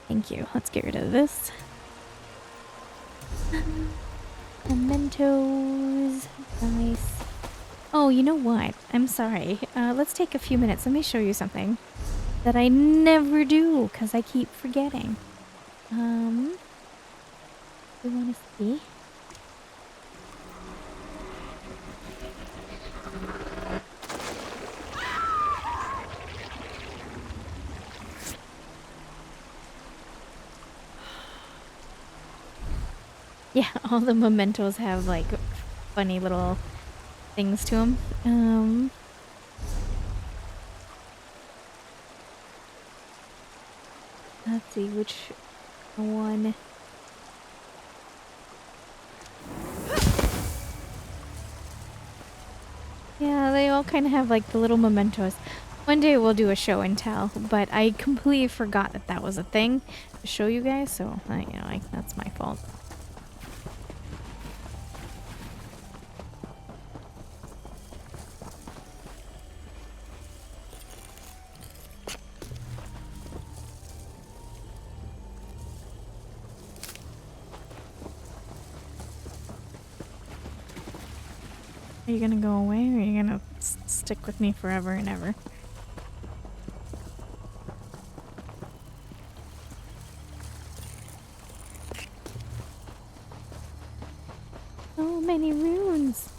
Thank you. Let's get rid of this. Mementos. Nice. Oh, you know what? I'm sorry. Let's take a few minutes. Let me show you something that I never do because I keep forgetting. You want to see? Yeah, all the mementos have like funny little things to them. Let's see which one. Yeah, they all kind of have like the little mementos. One day we'll do a show and tell, but I completely forgot that that was a thing to show you guys, so you know, like that's my fault. Are you gonna go away, or are you gonna stick with me forever and ever? So many runes!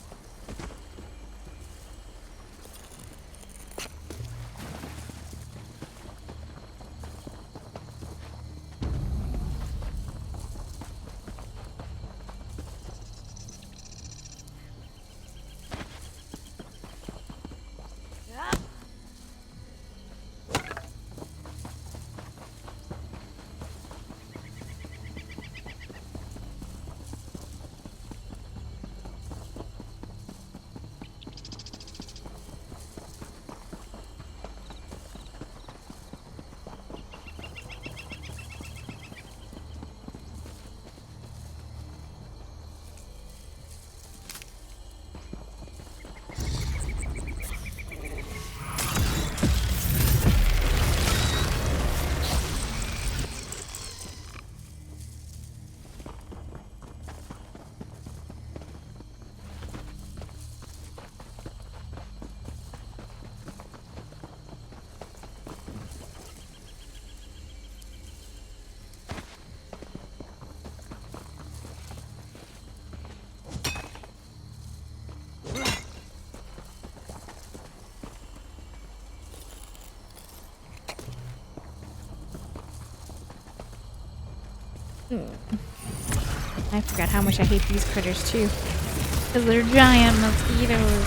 I forgot how much I hate these critters too. Because they're giant mosquitoes.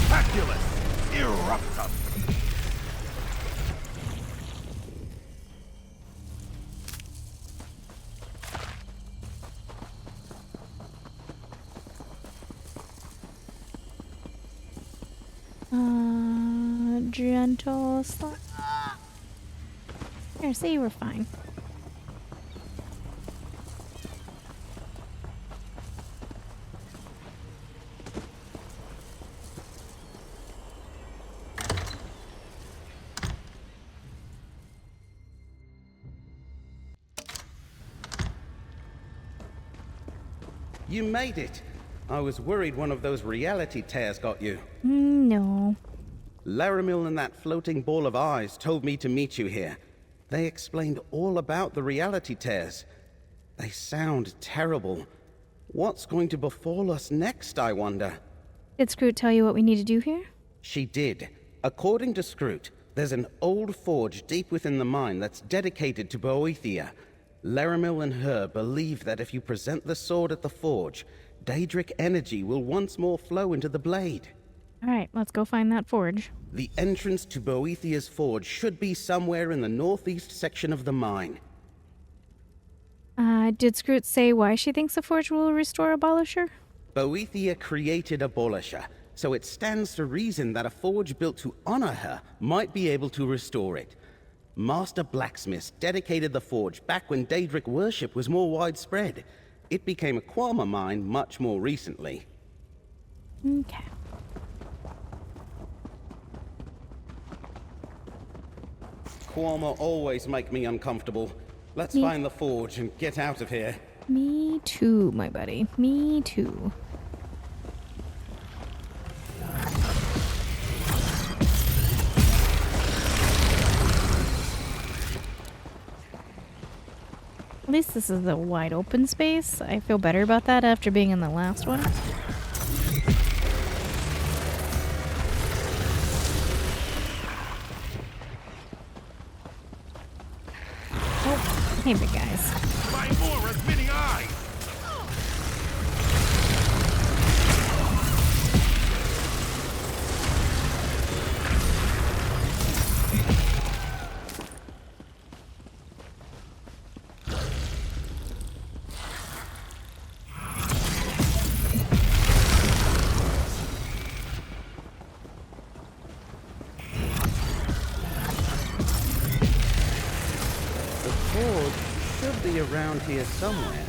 Tentaculus eruptum. Gentle slap. Here, say you were fine. You made it! I was worried one of those reality tears got you. No. Laramil and that floating ball of eyes told me to meet you here. They explained all about the reality tears. They sound terrible. What's going to befall us next, I wonder? Did Scroot tell you what we need to do here? She did. According to Scroot, there's an old forge deep within the mine that's dedicated to Boethia. Laramil and her believe that if you present the sword at the forge, Daedric energy will once more flow into the blade. Alright, let's go find that forge. The entrance to Boethia's forge should be somewhere in the northeast section of the mine. Did Scroot say why she thinks the forge will restore Abolisher? Boethia created Abolisher, so it stands to reason that a forge built to honor her might be able to restore it. Master blacksmiths dedicated the forge back when Daedric worship was more widespread. It became a Quama mine much more recently. Okay. Qualma always make me uncomfortable. Let's find the forge and get out of here. Me too, my buddy. Me too. At least this is a wide open space. I feel better about that after being in the last one. Oh, hey big guys. My Mora's many eyes! The forge should be around here somewhere.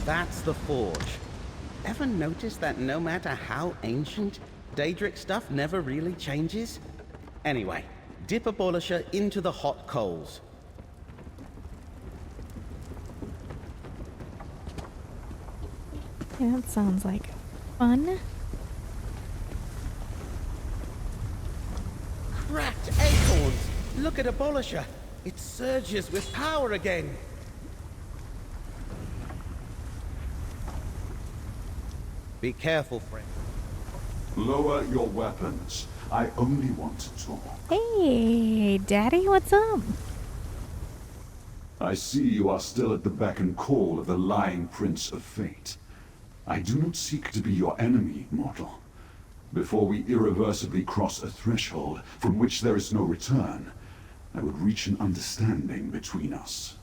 That's the forge. Ever notice that no matter how ancient, Daedric stuff never really changes? Anyway, dip a Abolisher into the hot coals. Yeah, that sounds like fun. Cracked acorns! Look at Abolisher! It surges with power again! Be careful, friend. Lower your weapons. I only want to talk. Hey, Daddy, what's up? I see you are still at the beck and call of the lying Prince of Fate. I do not seek to be your enemy, mortal. Before we irreversibly cross a threshold from which there is no return, I would reach an understanding between us.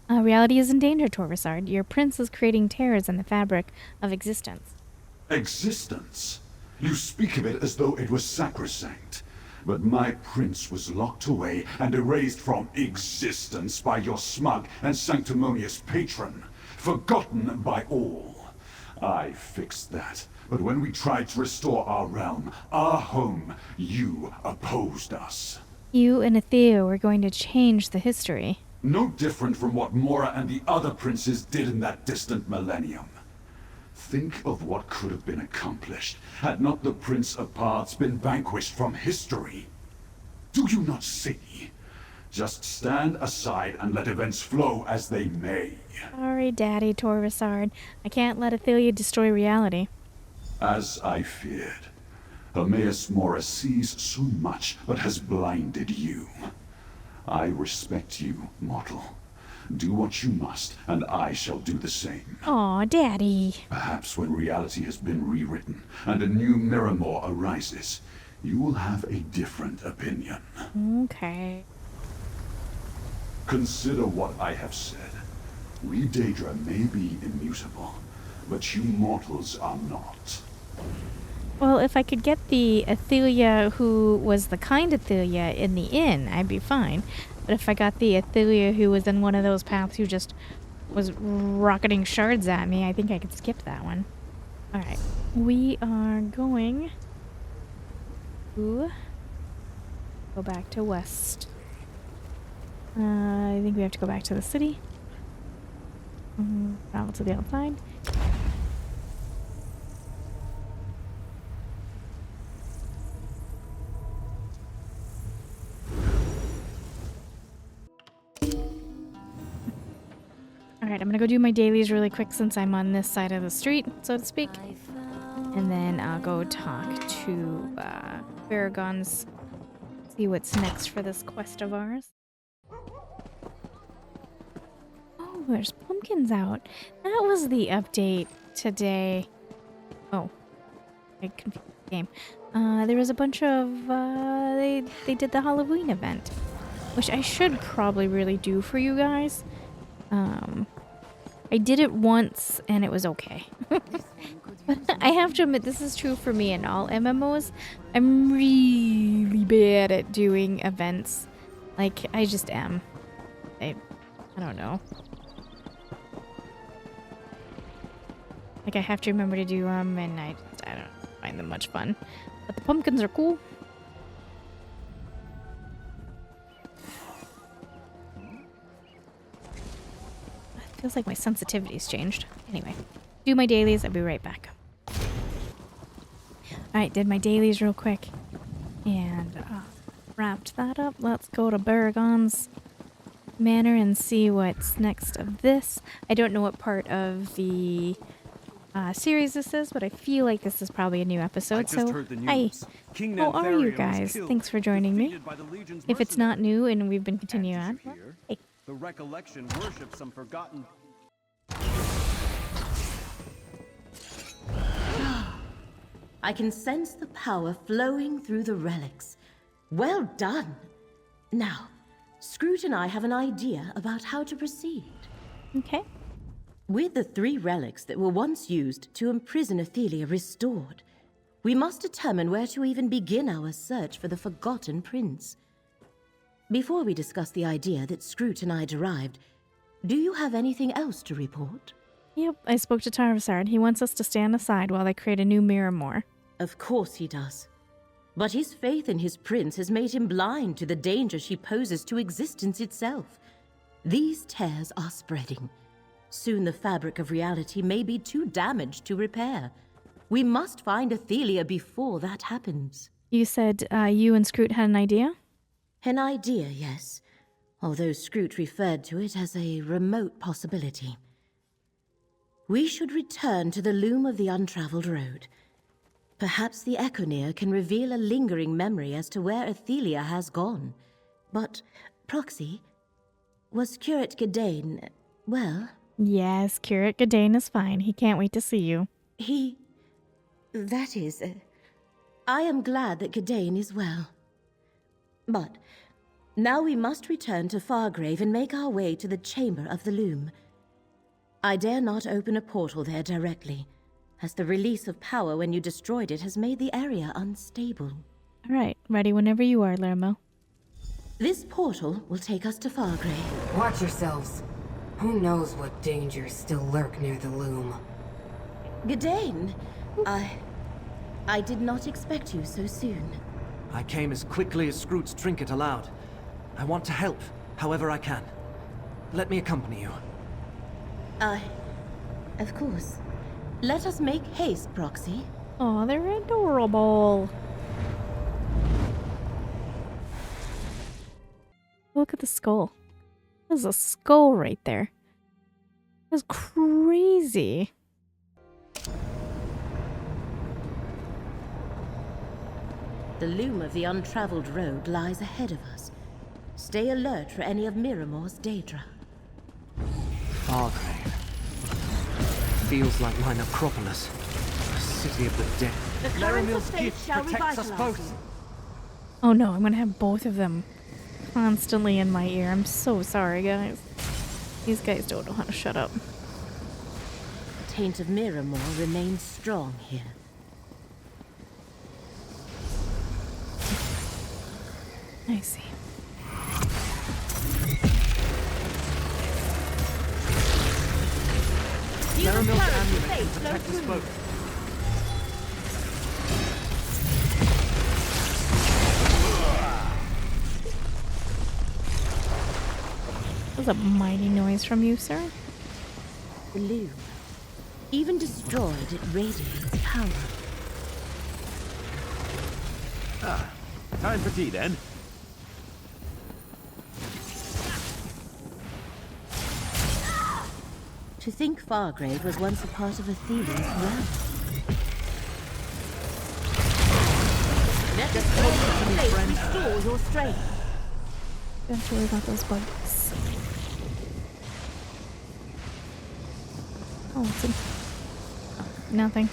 Reality is in danger, Torvasard. Your prince is creating tears in the fabric of existence. Existence? You speak of it as though it was sacrosanct. But my prince was locked away and erased from existence by your smug and sanctimonious patron, forgotten by all. I fixed that, but when we tried to restore our realm, our home, you opposed us. You and Itelia were going to change the history. No different from what Mora and the other princes did in that distant millennium. Think of what could have been accomplished had not the Prince of Paths been vanquished from history. Do you not see? Just stand aside and let events flow as they may. Sorry, Daddy Torvasard. I can't let Itelia destroy reality. As I feared. Hermaeus Mora sees so much, but has blinded you. I respect you, mortal. Do what you must, and I shall do the same. Aw, Daddy. Perhaps when reality has been rewritten, and a new Miramor arises, you will have a different opinion. Okay. Consider what I have said. We Daedra may be immutable, but you mortals are not. Well, if I could get the Itelia who was the kind Itelia in the inn, I'd be fine. But if I got the Itelia who was in one of those paths who just was rocketing shards at me, I think I could skip that one. Alright. We are going to go back to west. I think we have to go back to the city. Travel to the outside. Alright, I'm gonna go do my dailies really quick since I'm on this side of the street, so to speak. And then I'll go talk to Faragons, see what's next for this quest of ours. Oh, there's pumpkins out. That was the update today. Oh, I confused the game. There was a bunch of, they did the Halloween event, which I should probably really do for you guys. I did it once and it was okay. But I have to admit, this is true for me in all MMOs. I'm really bad at doing events. Like, I just am. I don't know. Like, I have to remember to do them, and I don't find them much fun. But the pumpkins are cool. It feels like my sensitivity's changed. Anyway, do my dailies. I'll be right back. Alright, did my dailies real quick. And wrapped that up. Let's go to Baragon's Manor and see what's next of this. I don't know what part of the series this is, but I feel like this is probably a new episode. So, hi. How are you guys? Thanks for joining me. If it's not new and we've been continuing on, well, hey. The recollection worships some forgotten. I can sense the power flowing through the relics. Well done. Now, Scroot and I have an idea about how to proceed. Okay. With the 3 relics that were once used to imprison Itelia restored, we must determine where to even begin our search for the Forgotten Prince. Before we discuss the idea that Scroot and I derived, do you have anything else to report? Yep, I spoke to Tarvasard. He wants us to stand aside while they create a new Miramore. Of course he does. But his faith in his prince has made him blind to the danger she poses to existence itself. These tears are spreading. Soon the fabric of reality may be too damaged to repair. We must find Itelia before that happens. You said you and Scroot had an idea? An idea, yes. Although Scroot referred to it as a remote possibility. We should return to the loom of the untraveled road. Perhaps the Echoneer can reveal a lingering memory as to where Itelia has gone. But, Proxy, was Curate Gedane, well... Yes, Curate Gedane is fine. He can't wait to see you. That is... I am glad that Gedane is well. But, now we must return to Fargrave and make our way to the Chamber of the Loom. I dare not open a portal there directly, as the release of power when you destroyed it has made the area unstable. Alright, ready whenever you are, Lermo. This portal will take us to Fargrave. Watch yourselves. Who knows what dangers still lurk near the loom? Gedane, I did not expect you so soon. I came as quickly as Scroot's trinket allowed. I want to help, however I can. Let me accompany you. Of course. Let us make haste, Proxy. Aw, they're adorable. Look at the skull. There's a skull right there. That's crazy. The loom of the untraveled road lies ahead of us. Stay alert for any of Miramore's Daedra. Fargrave. Feels like my necropolis. A city of the dead. The current of faith shall revitalize you. Oh no, I'm gonna have both of them constantly in my ear. I'm so sorry, guys. These guys don't know how to shut up. The taint of Miramore remains strong here. I see. Laramil's amulet can protect us both. That was a mighty noise from you, sir. The loom. Even destroyed, it radiates power. Time for tea, then. To think Fargrave was once a part of Athelia's realm. Let us restore your strength. Don't have to worry about those bugs. Oh, what's in? Oh, nothing.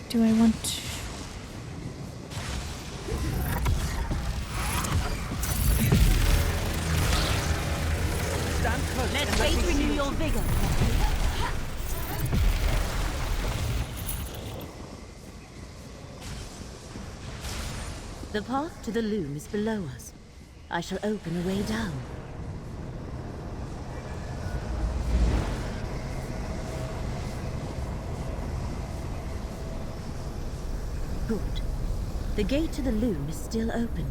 Do I want to? Stand close. first. Let and let me faith see renew it. your vigor. The path to the loom is below us. I shall open a way down. Good. The gate to the loom is still open.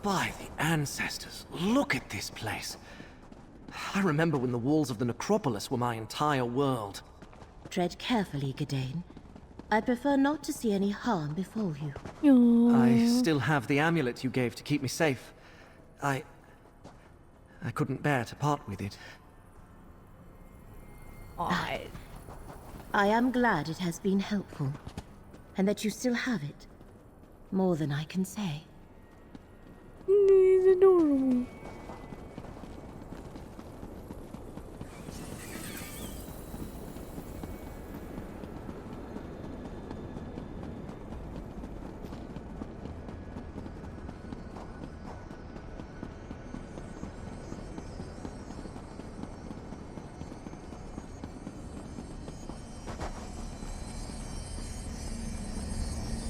By the ancestors, look at this place. I remember when the walls of the necropolis were my entire world. Tread carefully, Gadain. I prefer not to see any harm befall you. I still have the amulet you gave to keep me safe. I couldn't bear to part with it. I am glad it has been helpful, and that you still have it. More than I can say. He's adorable.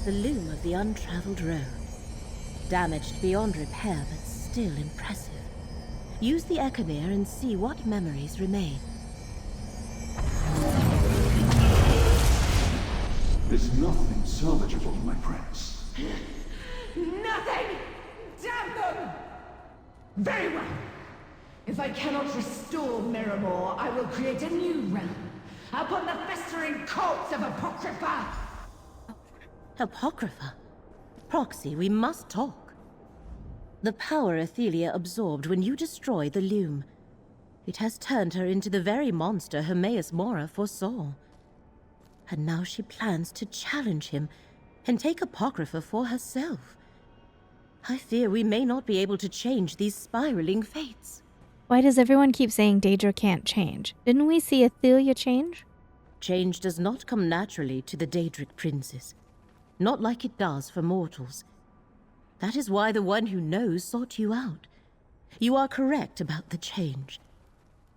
The loom of the untraveled road. Damaged beyond repair, but still impressive. Use the Ecomere and see what memories remain. There's nothing salvageable, my prince. Nothing! Damn them! Very well. If I cannot restore Miramore, I will create a new realm upon the festering cults of Apocrypha. Apocrypha? Proxy, we must talk. The power Itelia absorbed when you destroyed the loom. It has turned her into the very monster Hermaeus Mora foresaw. And now she plans to challenge him and take Apocrypha for herself. I fear we may not be able to change these spiraling fates. Why does everyone keep saying Daedra can't change? Didn't we see Itelia change? Change does not come naturally to the Daedric princes. Not like it does for mortals. That is why the one who knows sought you out. You are correct about the change.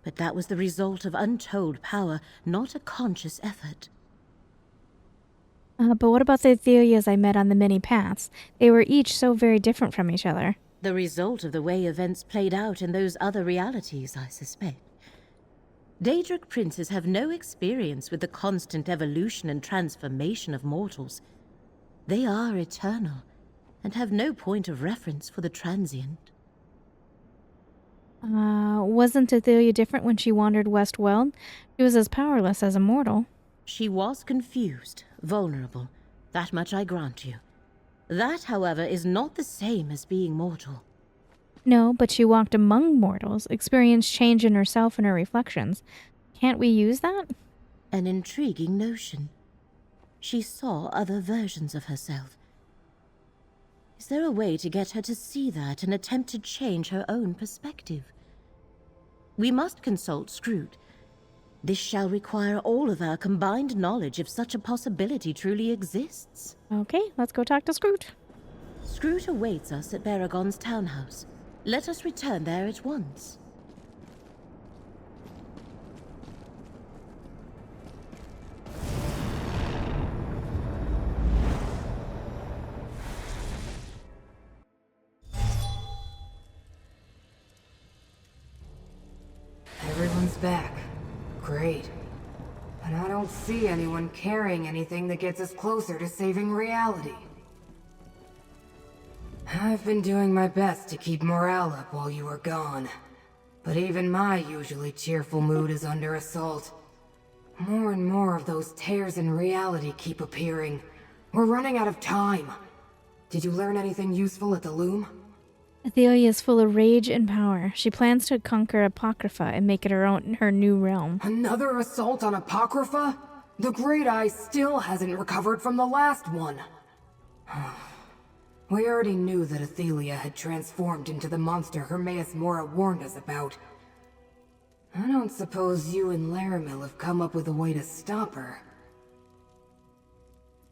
But that was the result of untold power, not a conscious effort. But what about the Ithelias I met on the many paths? They were each so very different from each other. The result of the way events played out in those other realities, I suspect. Daedric princes have no experience with the constant evolution and transformation of mortals. They are eternal, and have no point of reference for the transient. Wasn't Itelia different when she wandered Westweld? She was as powerless as a mortal. She was confused, vulnerable. That much I grant you. That, however, is not the same as being mortal. No, but she walked among mortals, experienced change in herself and her reflections. Can't we use that? An intriguing notion. She saw other versions of herself. Is there a way to get her to see that and attempt to change her own perspective? We must consult Scroot. This shall require all of our combined knowledge if such a possibility truly exists. Okay, let's go talk to Scroot. Scroot awaits us at Baragon's townhouse. Let us return there at once. Everyone's back. Great. And I don't see anyone carrying anything that gets us closer to saving reality. I've been doing my best to keep morale up while you were gone. But even my usually cheerful mood is under assault. More and more of those tears in reality keep appearing. We're running out of time. Did you learn anything useful at the loom? Itelia is full of rage and power. She plans to conquer Apocrypha and make it her new realm. Another assault on Apocrypha? The Great Eye still hasn't recovered from the last one. We already knew that Itelia had transformed into the monster Hermaeus Mora warned us about. I don't suppose you and Laramil have come up with a way to stop her.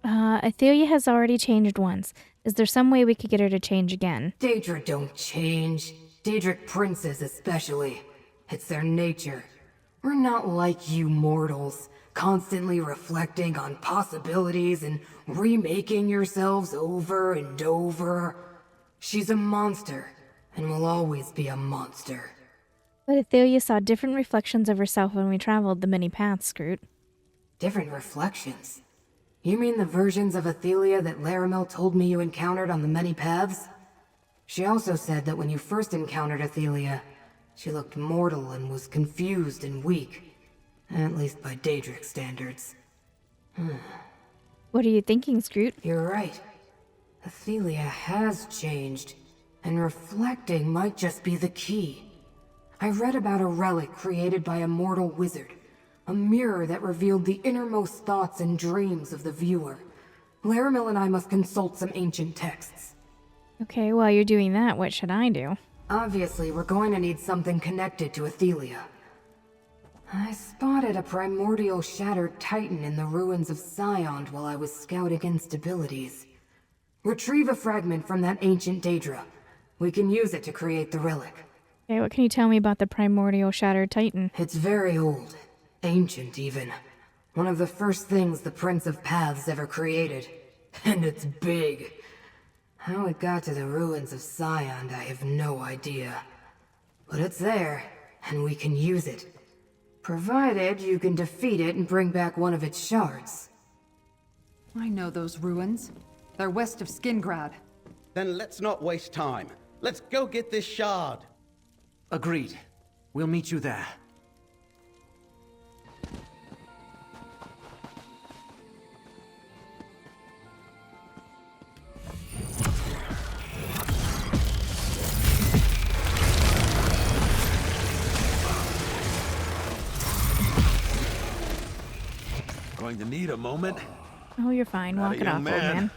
Itelia has already changed once. Is there some way we could get her to change again? Daedra don't change. Daedric princes especially. It's their nature. We're not like you mortals, constantly reflecting on possibilities and remaking yourselves over and over. She's a monster, and will always be a monster. But Itelia saw different reflections of herself when we traveled the many paths, Scroot. Different reflections? You mean the versions of Itelia that Laramil told me you encountered on the many paths? She also said that when you first encountered Itelia, she looked mortal and was confused and weak. At least by Daedric standards. What are you thinking, Scroot? You're right. Itelia has changed, and reflecting might just be the key. I read about a relic created by a mortal wizard. A mirror that revealed the innermost thoughts and dreams of the viewer. Laramil and I must consult some ancient texts. Okay, while you're doing that, what should I do? Obviously, we're going to need something connected to Itelia. I spotted a primordial shattered titan in the ruins of Scion while I was scouting instabilities. Retrieve a fragment from that ancient Daedra. We can use it to create the relic. Okay, what can you tell me about the primordial shattered titan? It's very old. Ancient, even. One of the first things the Prince of Paths ever created. And it's big. How it got to the ruins of Scion, I have no idea. But it's there, and we can use it. Provided you can defeat it and bring back one of its shards. I know those ruins. They're west of Skingrad. Then let's not waste time. Let's go get this shard. Agreed. We'll meet you there. Going to need a moment. Oh, you're fine. Not Walk a it off, young old man. man.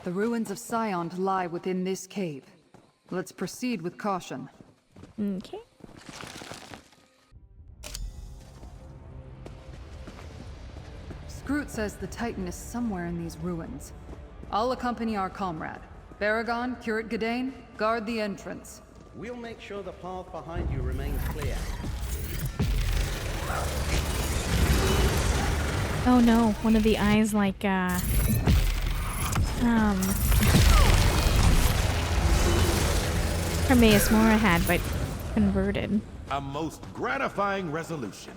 The ruins of Scion lie within this cave. Let's proceed with caution. Okay. Scroot says the Titan is somewhere in these ruins. I'll accompany our comrade. Baragon, Curate Gadain, guard the entrance. We'll make sure the path behind you remains clear. Oh no, one of the eyes like, Hermaeus Mora had, but converted. A most gratifying resolution.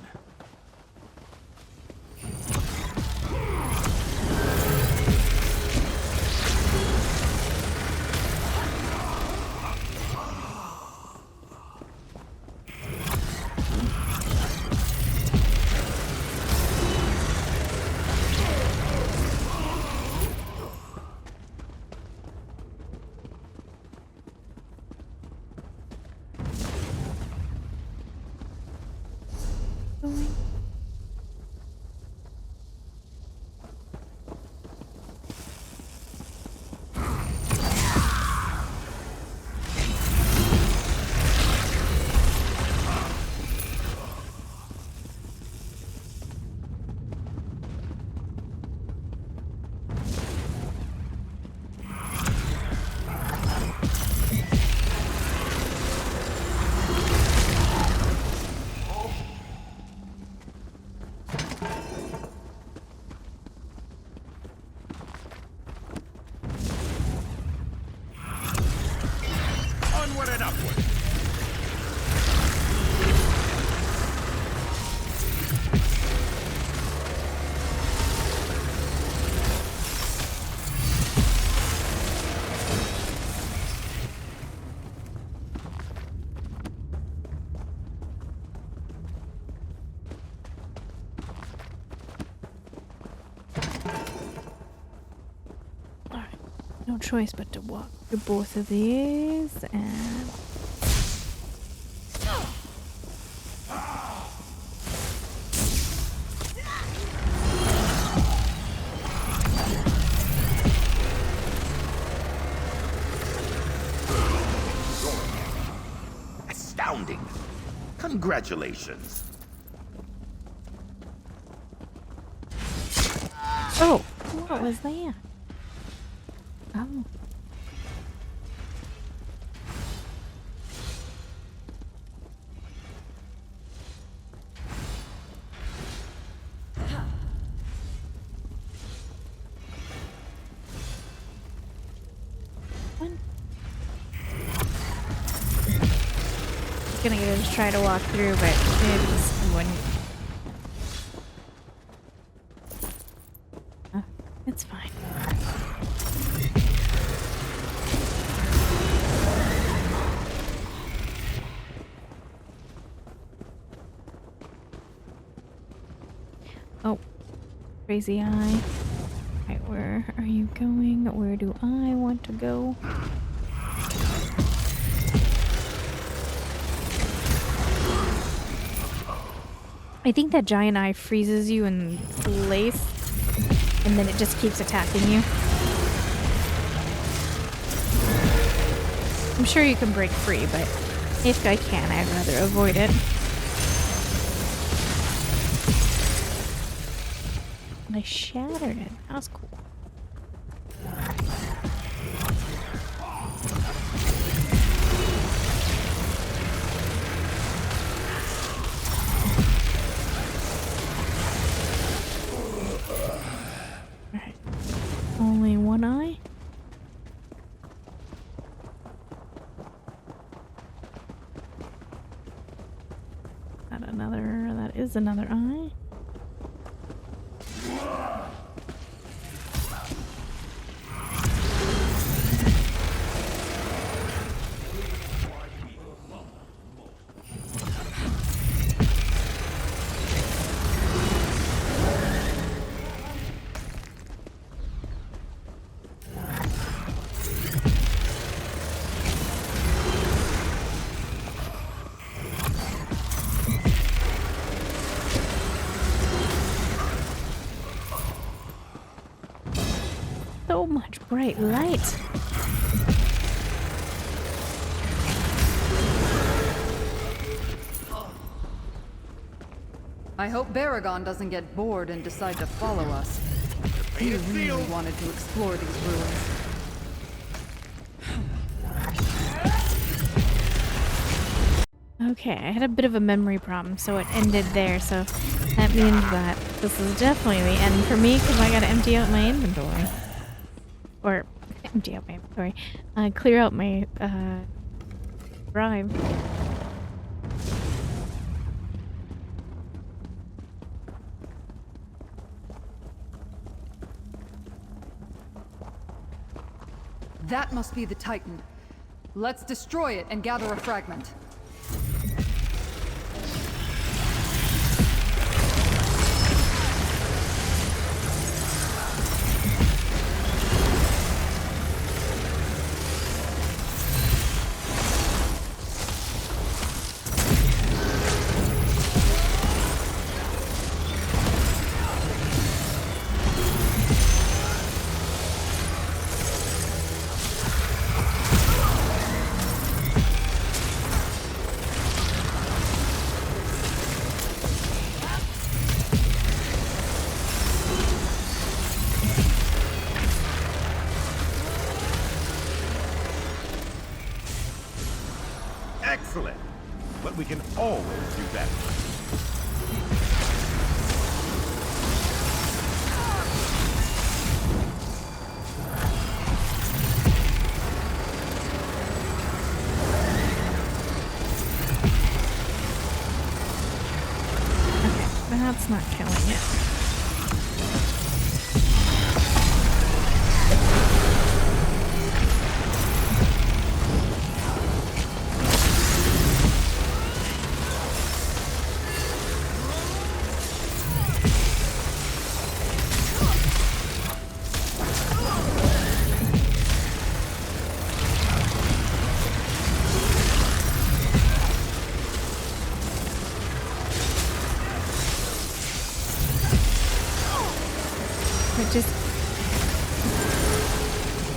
Onward and upward. choice but to walk through both of these and... Astounding. Congratulations. Oh, what was that? Oh. One. Gonna just try to walk through, but it just wouldn't. Oh, it's fine. Oh, crazy eye. Right, where are you going? Where do I want to go? I think that giant eye freezes you in place, and then it just keeps attacking you. I'm sure you can break free, but if I can, I'd rather avoid it. I shattered it. That was cool. Alright. Only one eye? That is another eye. So much bright light. I hope Baragon doesn't get bored and decide to follow us. He really wanted to explore these ruins. Okay, I had a bit of a memory problem, so it ended there, so that means that this is definitely the end for me, because I gotta empty out my inventory. Or, empty out my inventory. Clear out my, drive. That must be the Titan. Let's destroy it and gather a fragment. Excellent. But we can always do better. Okay, that's not killing it.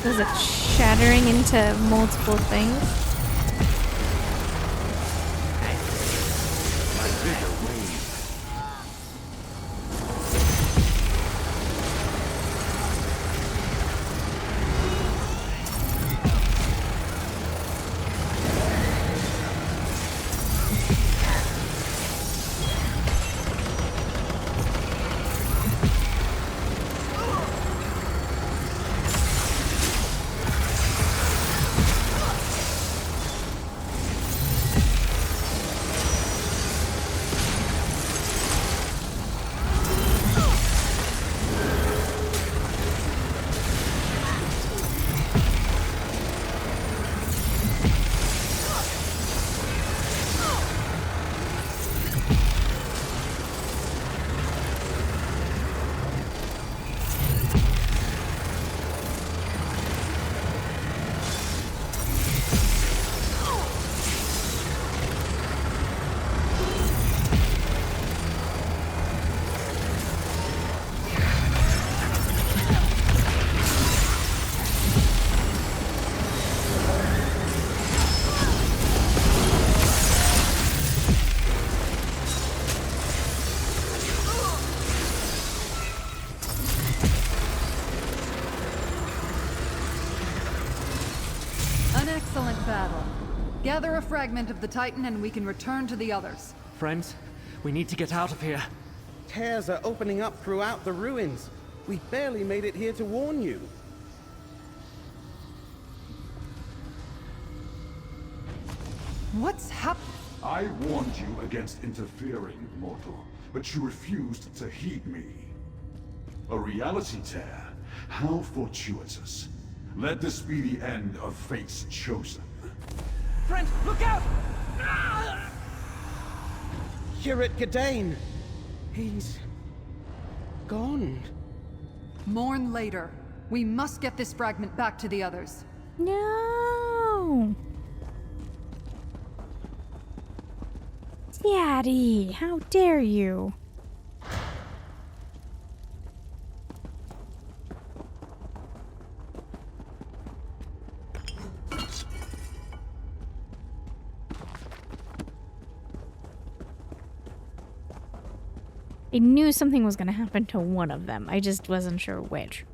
Was it shattering into multiple things? My vigor wanes. An excellent battle. Gather a fragment of the Titan and we can return to the others. Friends, we need to get out of here. Tears are opening up throughout the ruins. We barely made it here to warn you. What's happening? I warned you against interfering, mortal, but you refused to heed me. A reality tear? How fortuitous. Let this be the end of fate's chosen. Friend, look out! Urich Gadain! He's... gone. Mourn later. We must get this fragment back to the others. No! Daddy, how dare you? I knew something was going to happen to one of them. I just wasn't sure which.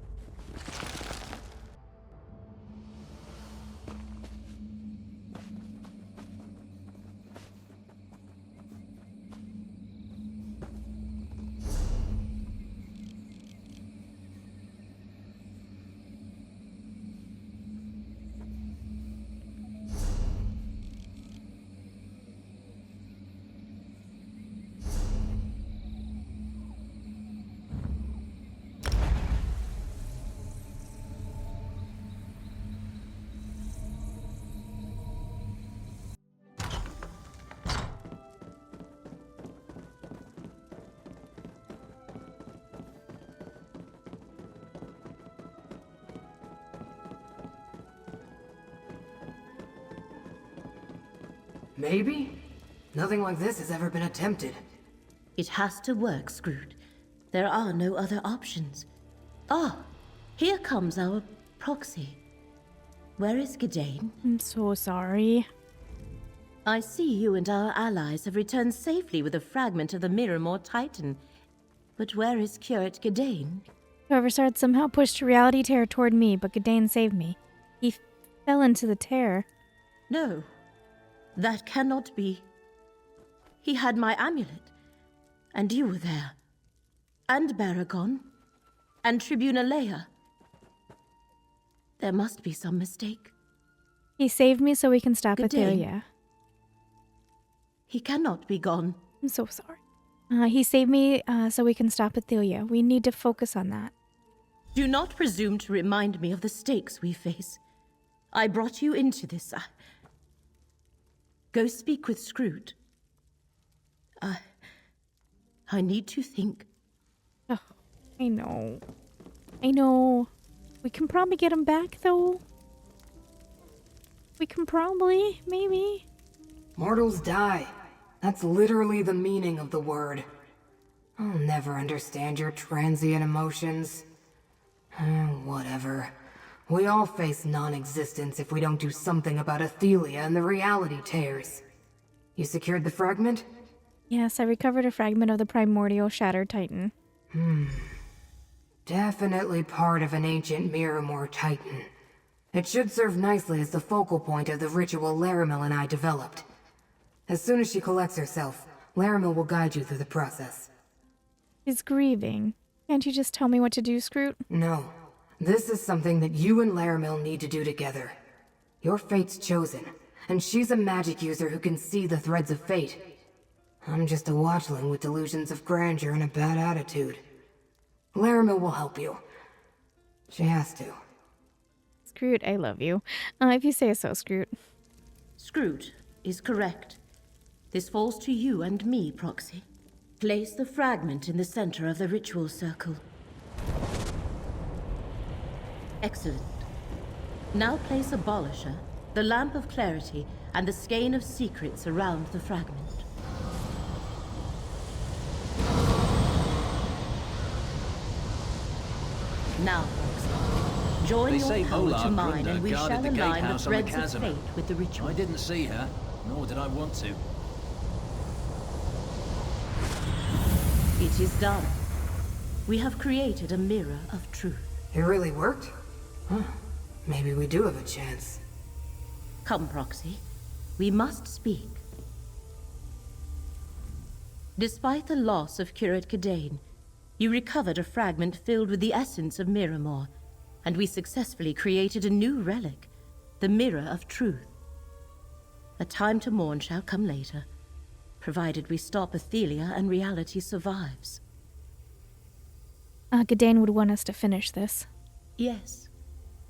Maybe? Nothing like this has ever been attempted. It has to work, Scrooge. There are no other options. Ah, here comes our proxy. Where is Gadain? I'm so sorry. I see you and our allies have returned safely with a fragment of the Miramor Titan. But where is Curate Gadain? Whoever started somehow pushed a reality tear toward me, but Gadain saved me. He fell into the tear. No, that cannot be. He had my amulet, and you were there. And Baragon, and Tribuna Leia. There must be some mistake. He saved me so we can stop Gadain. Itelia. He cannot be gone. I'm so sorry. He saved me so we can stop Itelia. We need to focus on that. Do not presume to remind me of the stakes we face. I brought you into this. Go speak with Scrooge. I need to think. Oh, I know. I know. We can probably get him back, though. We can probably, maybe. Mortals die. That's literally the meaning of the word. I'll never understand your transient emotions. Whatever. We all face non-existence if we don't do something about Itelia and the reality tears. You secured the fragment? Yes, I recovered a fragment of the primordial shattered titan. Definitely part of an ancient Miramor titan. It should serve nicely as the focal point of the ritual Laramil and I developed. As soon as she collects herself, Laramil will guide you through the process. She's grieving. Can't you just tell me what to do, Scroot? No. This is something that you and Laramil need to do together. Your fate's chosen, and she's a magic user who can see the threads of fate. I'm just a watchling with delusions of grandeur and a bad attitude. Laramil will help you. She has to. Scroot, I love you. If you say so, Scroot. Scroot is correct. This falls to you and me, Proxy. Place the fragment in the center of the ritual circle. Excellent. Now place Abolisher, the Lamp of Clarity, and the Skein of Secrets around the fragment. Now, Proxy, join your power to mine, and we shall align the threads of fate with the ritual. I didn't see her, nor did I want to. It is done. We have created a mirror of truth. It really worked? Huh. Maybe we do have a chance. Come, Proxy. We must speak. Despite the loss of Curate Cadane, you recovered a fragment filled with the essence of Miramor, and we successfully created a new relic, the Mirror of Truth. A time to mourn shall come later, provided we stop Itelia and reality survives. Cadane would want us to finish this. Yes.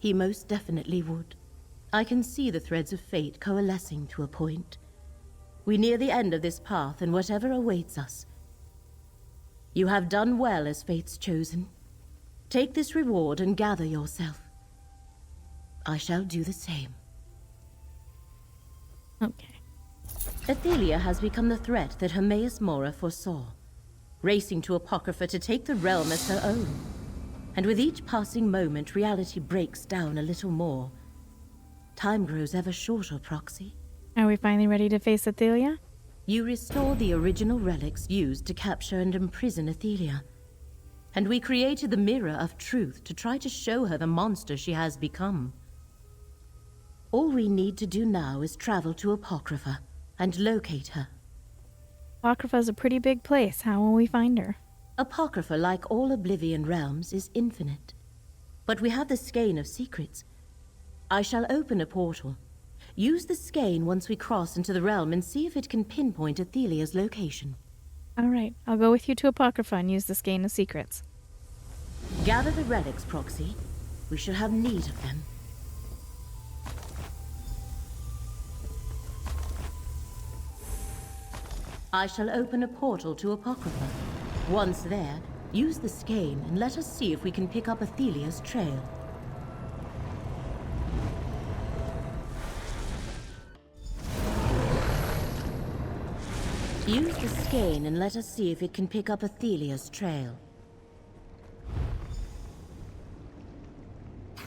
He most definitely would. I can see the threads of fate coalescing to a point. We near the end of this path, and whatever awaits us. You have done well as fate's chosen. Take this reward and gather yourself. I shall do the same. Okay. Itelia has become the threat that Hermaeus Mora foresaw, racing to Apocrypha to take the realm as her own. And with each passing moment, reality breaks down a little more. Time grows ever shorter, Proxy. Are we finally ready to face Itelia? You restore the original relics used to capture and imprison Itelia. And we created the Mirror of Truth to try to show her the monster she has become. All we need to do now is travel to Apocrypha and locate her. Apocrypha's a pretty big place. How will we find her? Apocrypha, like all Oblivion realms, is infinite. But we have the Skein of Secrets. I shall open a portal. Use the Skein once we cross into the realm and see if it can pinpoint Ithelia's location. Alright, I'll go with you to Apocrypha and use the Skein of Secrets. Gather the relics, Proxy. We shall have need of them. I shall open a portal to Apocrypha. Once there, use the Skein and let us see if we can pick up Ithelia's trail. Use the Skein and let us see if it can pick up Ithelia's trail.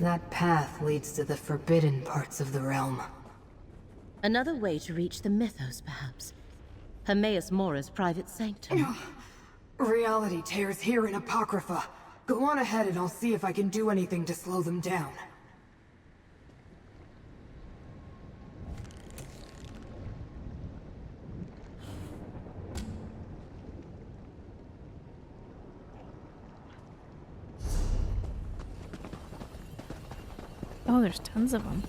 That path leads to the forbidden parts of the realm. Another way to reach the Mythos, perhaps. Hermaeus Mora's private sanctum. Reality tears here in Apocrypha. Go on ahead and I'll see if I can do anything to slow them down. Oh, there's tons of them.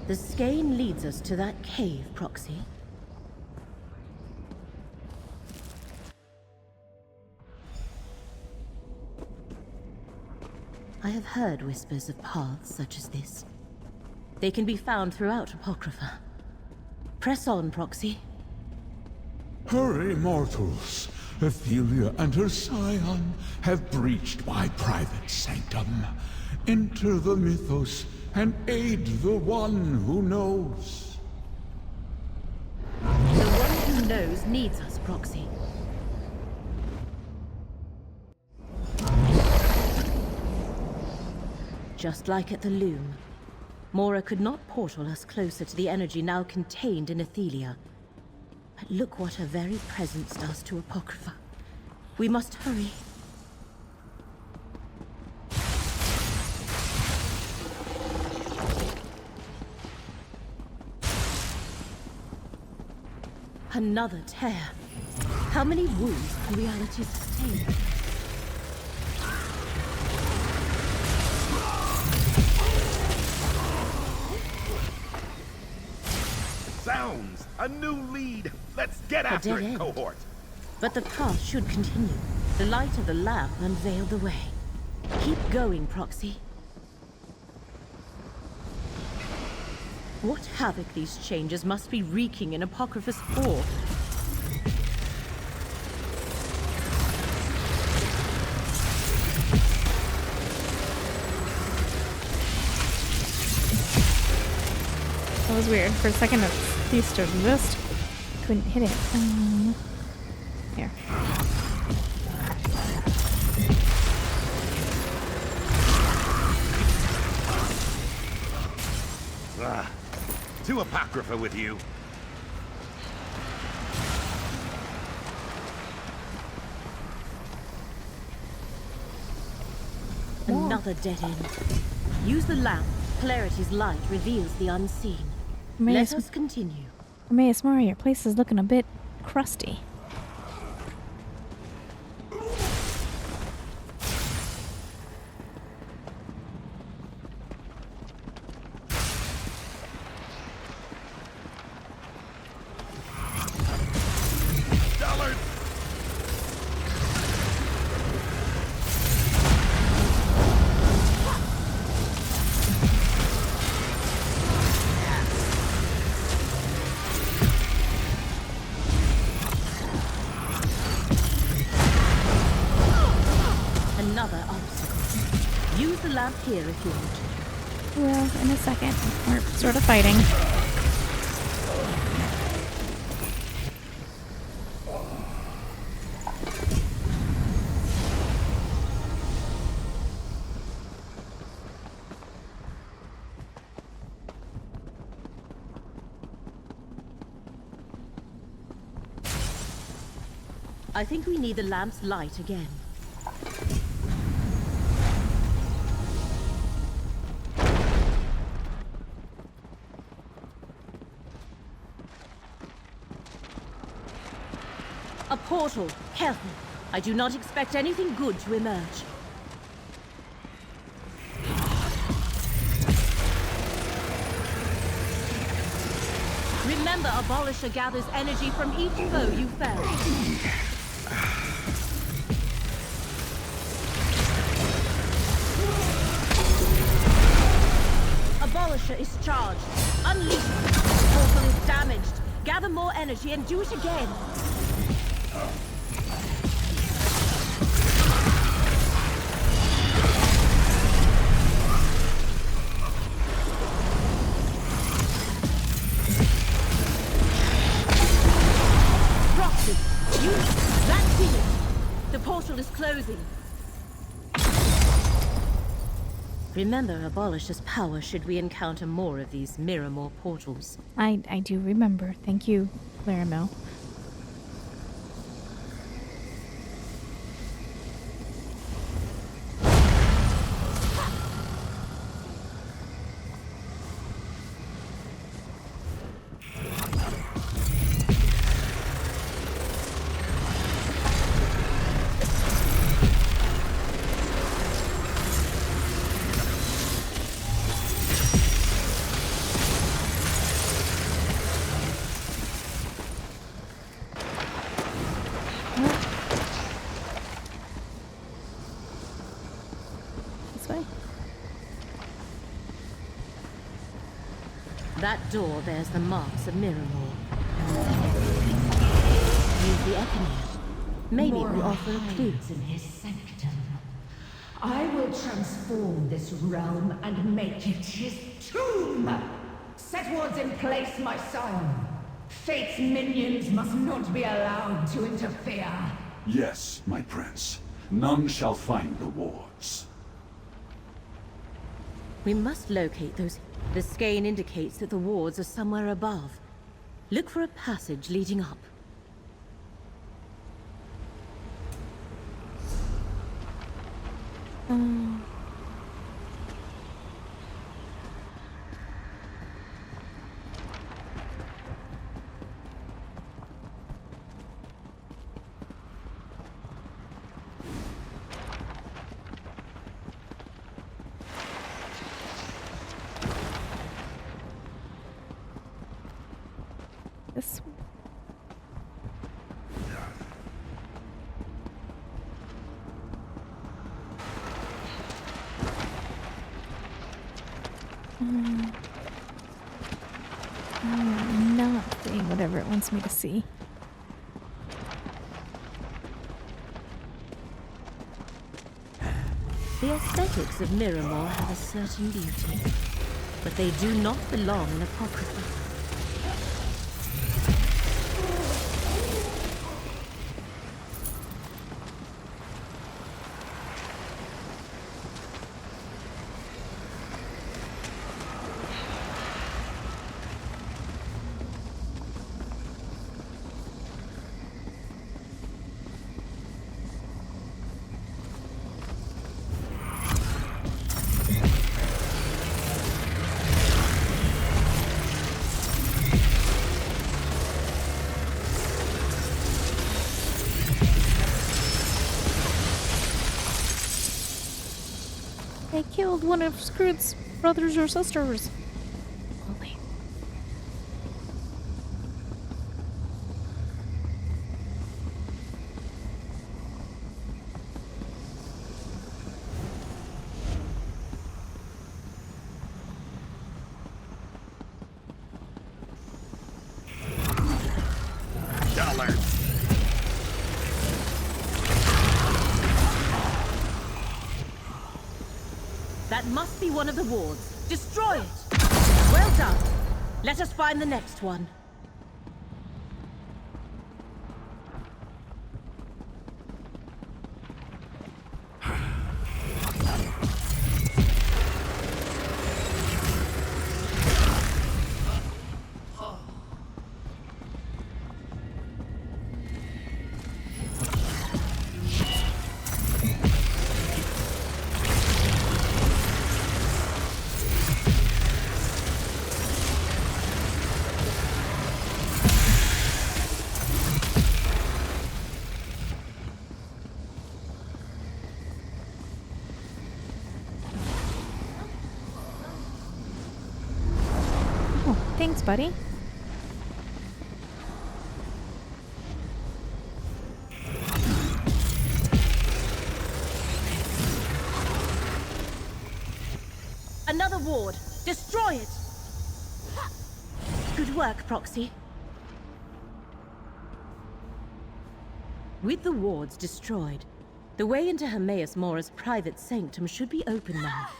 The skein leads us to that cave, Proxy. I have heard whispers of paths such as this. They can be found throughout Apocrypha. Press on, Proxy. Hurry, mortals. Itelia and her scion have breached my private sanctum. Enter the mythos and aid the one who knows. The one who knows needs us, Proxy. Just like at the loom, Mora could not portal us closer to the energy now contained in Itelia. But look what her very presence does to Apocrypha. We must hurry. Another tear. How many wounds can reality sustain? Sounds! A new lead! Let's get after it, cohort! But the path should continue. The light of the lamp unveiled the way. Keep going, Proxy. What havoc these changes must be wreaking in Apocrypha's core. That was weird. For a second it ceased to exist. Couldn't hit it. Here. To Apocrypha with you. Another dead end. Use the lamp. Clarity's light reveals the unseen. Let us continue. Emmaus Mora, your place is looking a bit crusty. Here if you want. Well, in a second. We're sort of fighting. I think we need the lamp's light again. A portal. Careful. I do not expect anything good to emerge. Remember, Abolisher gathers energy from each foe you fell. Abolisher is charged. Unleash. Portal is damaged. Gather more energy and do it again. Proxy, that's it. The portal is closing. Remember Abolisher's power should we encounter more of these Miramore portals. I do remember. Thank you, Laramel. That door bears the marks of Miramor. Use the Econy. Maybe it will offer a clue. In his sanctum. I will transform this realm and make it his tomb! Set wards in place, my son. Fate's minions must not be allowed to interfere. Yes, my prince. None shall find the wards. We must locate those. The skein indicates that the wards are somewhere above. Look for a passage leading up. This I'm not seeing whatever it wants me to see. The aesthetics of Miramor have a certain beauty, but they do not belong in Apocrypha. They killed one of Scroot's brothers or sisters. Holy. That must be one of the wards. Destroy it! Well done. Let us find the next one. Thanks, buddy. Another ward. Destroy it! Good work, Proxy. With the wards destroyed, the way into Hermaeus Mora's private sanctum should be open now.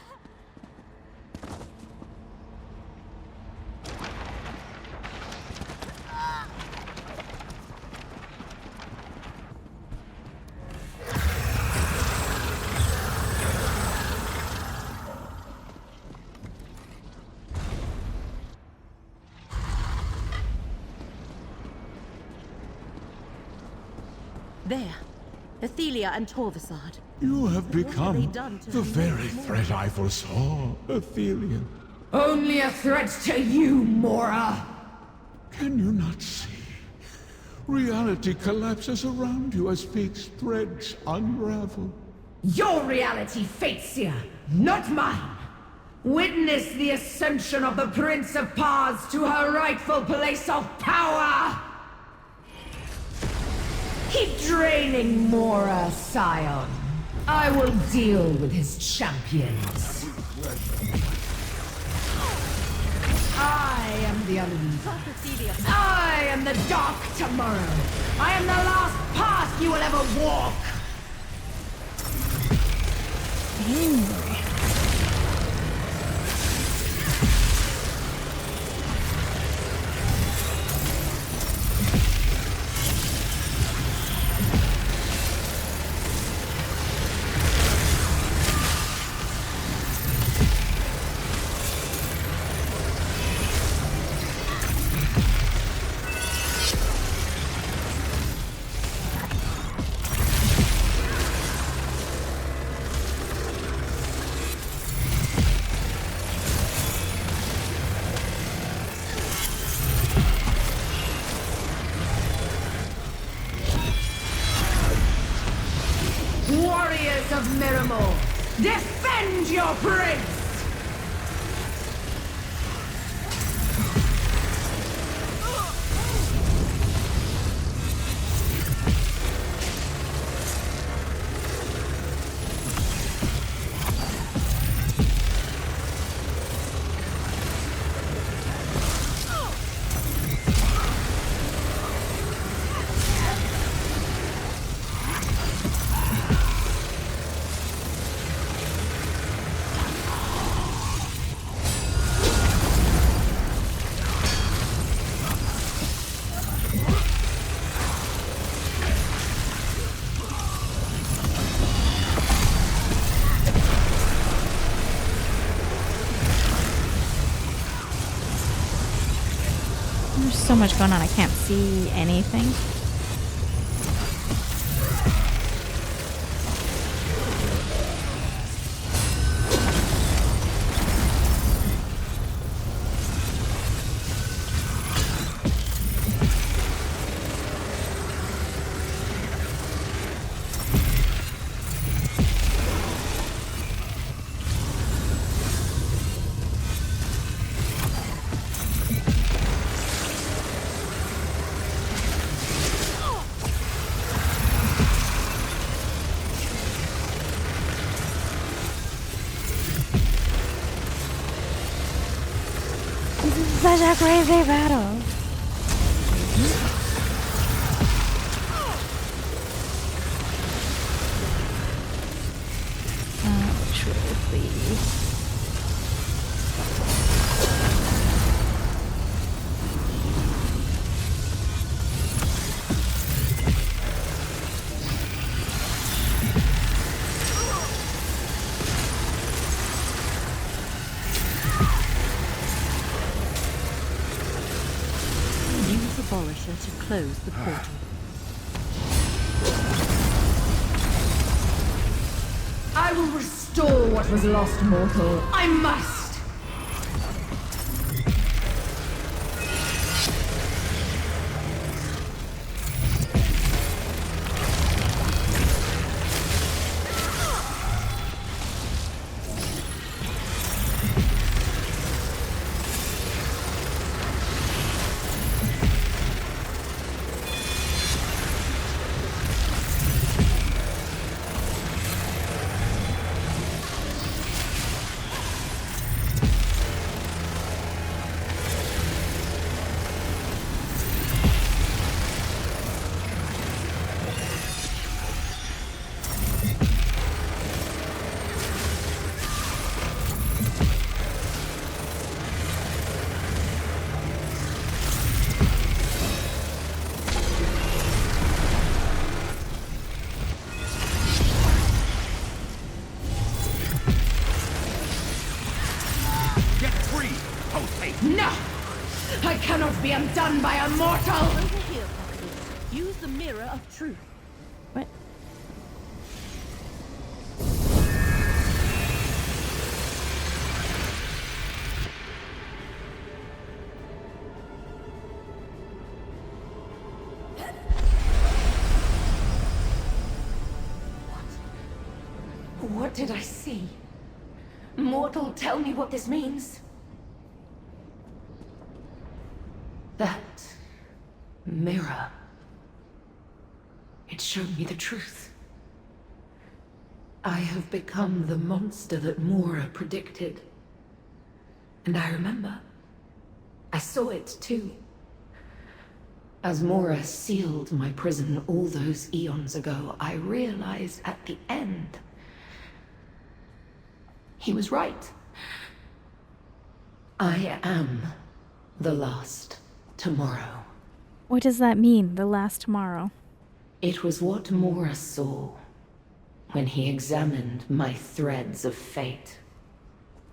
There. Itelia and Torvasad. You have become done to the Hermaeus very Mora? threat I foresaw, Itelia. Only a threat to you, Mora! Can you not see? Reality collapses around you as fate's threads unravel. Your reality, Fateseer, not mine! Witness the ascension of the Prince of Pars to her rightful place of power! Keep draining Mora, Scion. I will deal with his champions. I am the unknown. I am the dark tomorrow. I am the last path you will ever walk. Angry. Warriors of Miramor, defend your prince! There's so much going on, I can't see anything. Such a crazy battle. Truly. To close the portal. I will restore what was lost, mortal. I must! No! I cannot be undone by a mortal! Over here, Pocket. Use the mirror of truth. What? What did I see? Mortal, tell me what this means. That mirror. It showed me the truth. I have become the monster that Mora predicted. And I remember. I saw it too. As Mora sealed my prison all those eons ago, I realized at the end he was right. I am the last tomorrow. What does that mean, the last tomorrow? It was what Mora saw when he examined my threads of fate,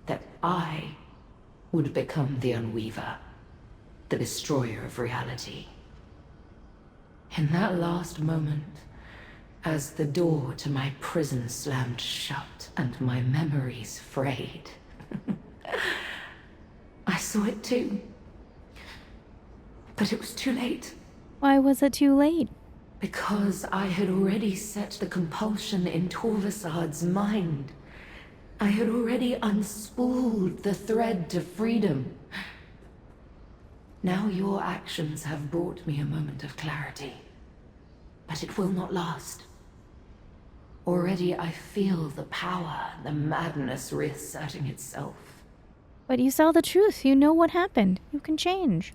that I would become the Unweaver, the destroyer of reality. In that last moment, as the door to my prison slammed shut and my memories frayed, I saw it too. But it was too late. Why was it too late? Because I had already set the compulsion in Torvasad's mind. I had already unspooled the thread to freedom. Now your actions have brought me a moment of clarity. But it will not last. Already I feel the power, the madness reasserting itself. But you saw the truth. You know what happened. You can change.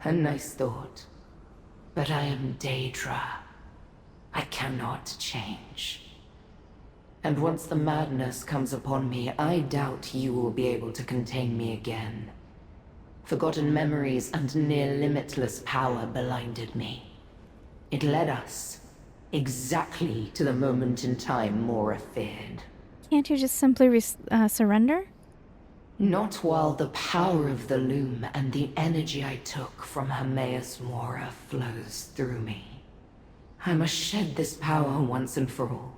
A nice thought. But I am Daedra. I cannot change. And once the madness comes upon me, I doubt you will be able to contain me again. Forgotten memories and near limitless power blinded me. It led us exactly to the moment in time Mora feared. Can't you just simply surrender? Not while the power of the loom and the energy I took from Hermaeus Mora flows through me. I must shed this power once and for all.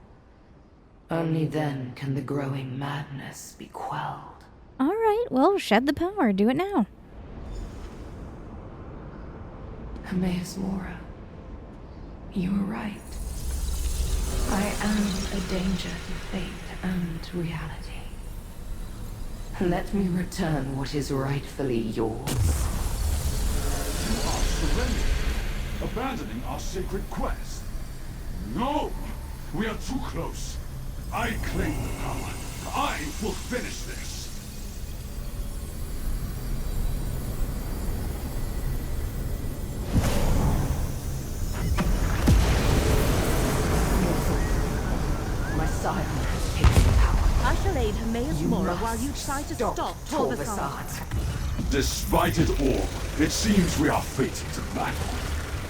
Only then can the growing madness be quelled. All right, well, shed the power. Do it now. Hermaeus Mora, you were right. I am a danger to fate and reality. Let me return what is rightfully yours. You are surrendering, abandoning our sacred quest. No! We are too close. I claim the power. I will finish this. My sire has taken the power. I shall aid Hermaeus Mora while you try to stop Torvasad. Torvasad. Despite it all, it seems we are fated to battle.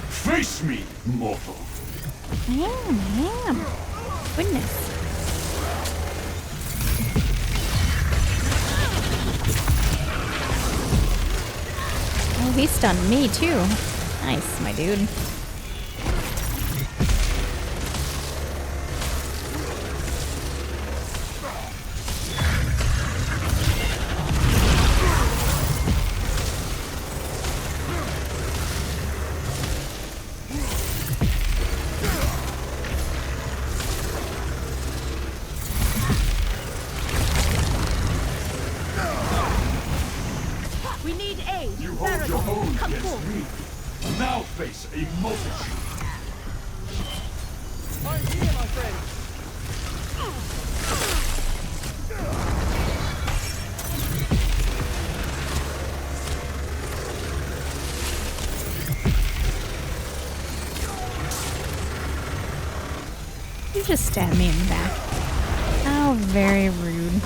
Face me, mortal. I am. Goodness. Oh, he stunned me too. Nice, my dude. You hold your own against me. Now face a multitude. I'm here, my friend. You just stabbed me in the back. How very rude.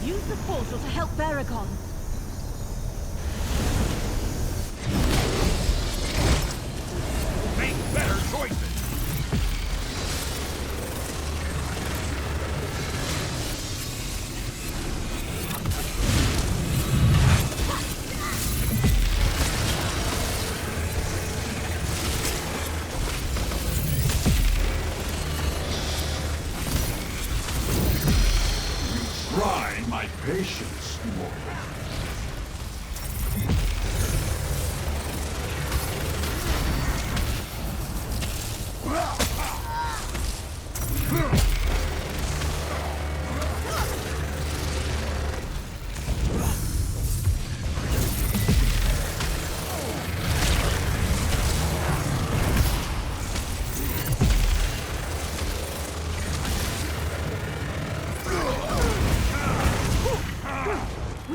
Use the portal to help Baertram. Make better choices. Try my patience, mortal.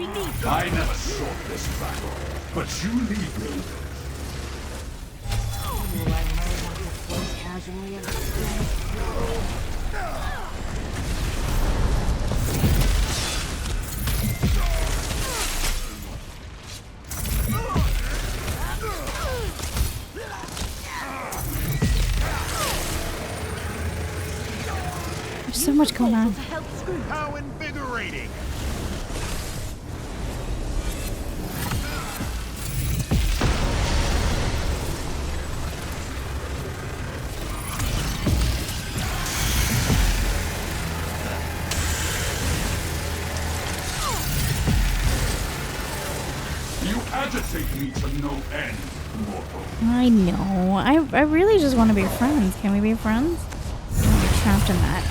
I never sought this battle, but you lead me. There's so much going on. How invigorating! You agitate me to no end, mortal. I know. I really just want to be friends. Can we be friends? I'm trapped in that.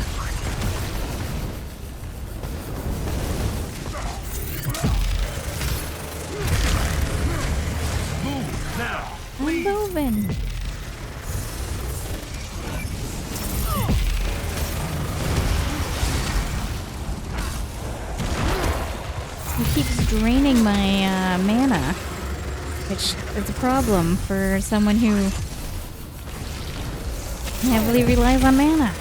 Move now! I'm moving. He keeps draining my mana, which is a problem for someone who heavily relies on mana.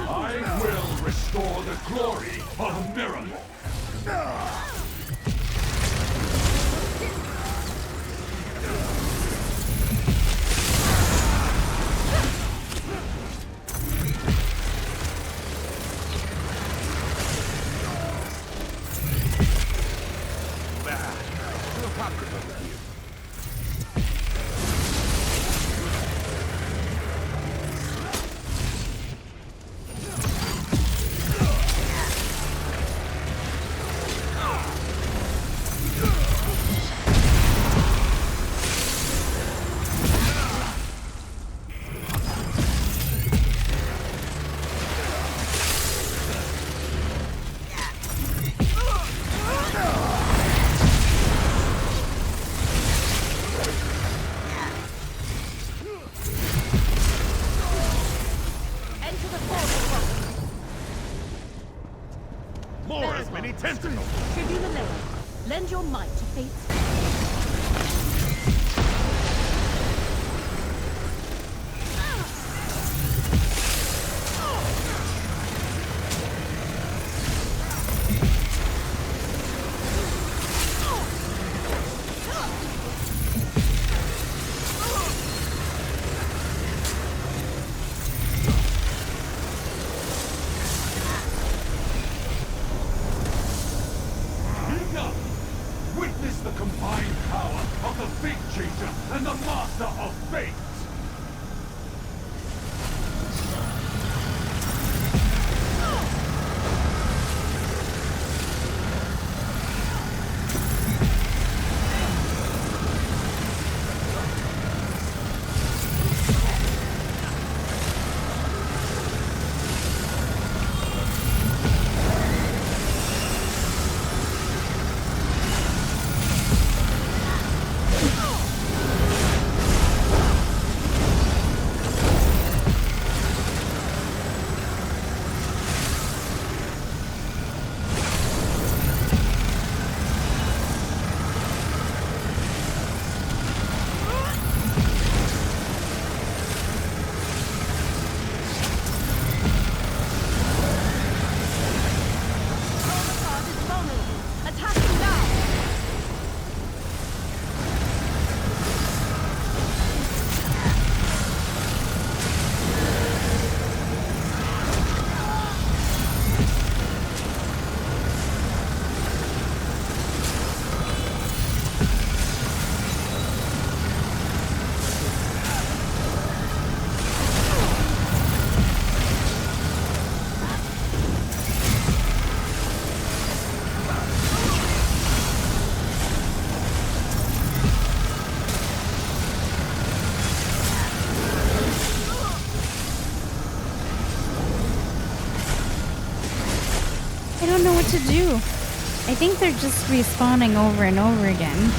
I will restore the glory of Miramor. Apocrypha with you. More as many tentacles! Tribuna Leia, lend your might to fate's... Witness the combined power of the Fate Changer and the Master of Fate! what to do. I think they're just respawning over and over again.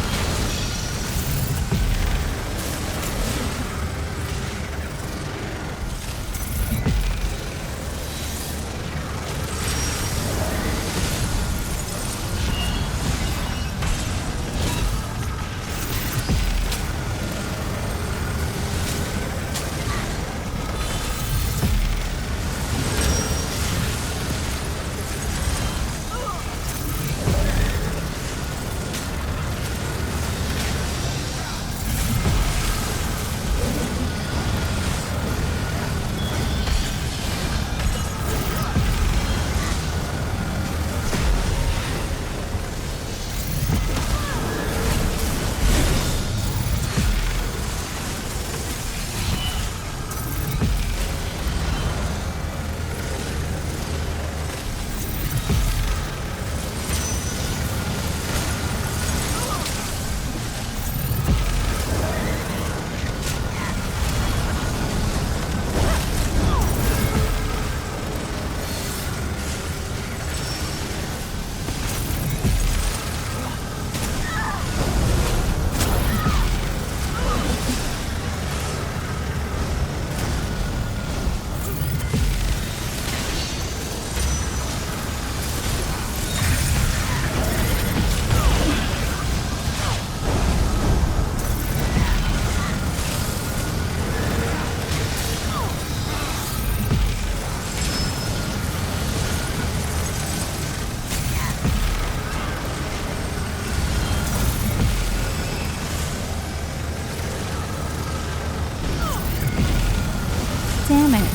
Damn it.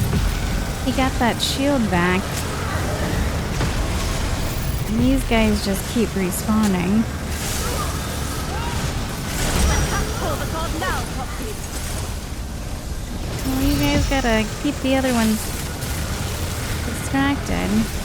He got that shield back. And these guys just keep respawning. Well, you guys gotta keep the other ones distracted.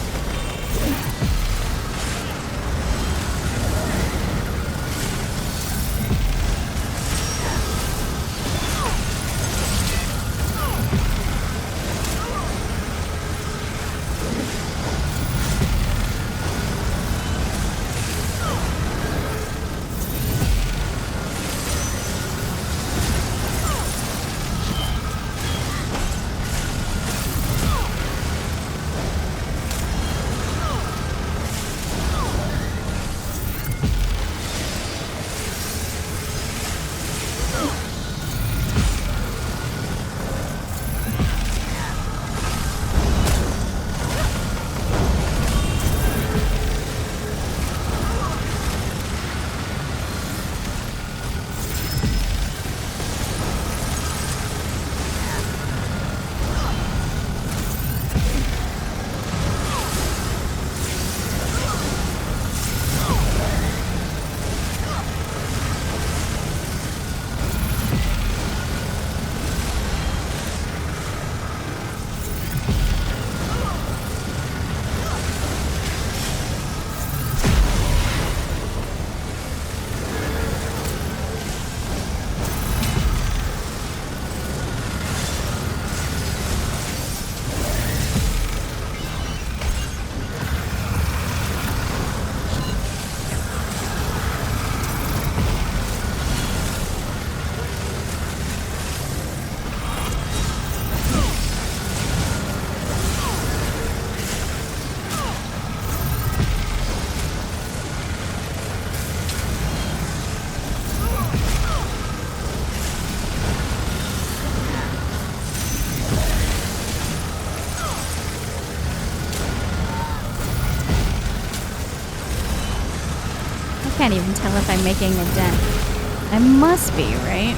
I can't even tell if I'm making a dent. I must be, right?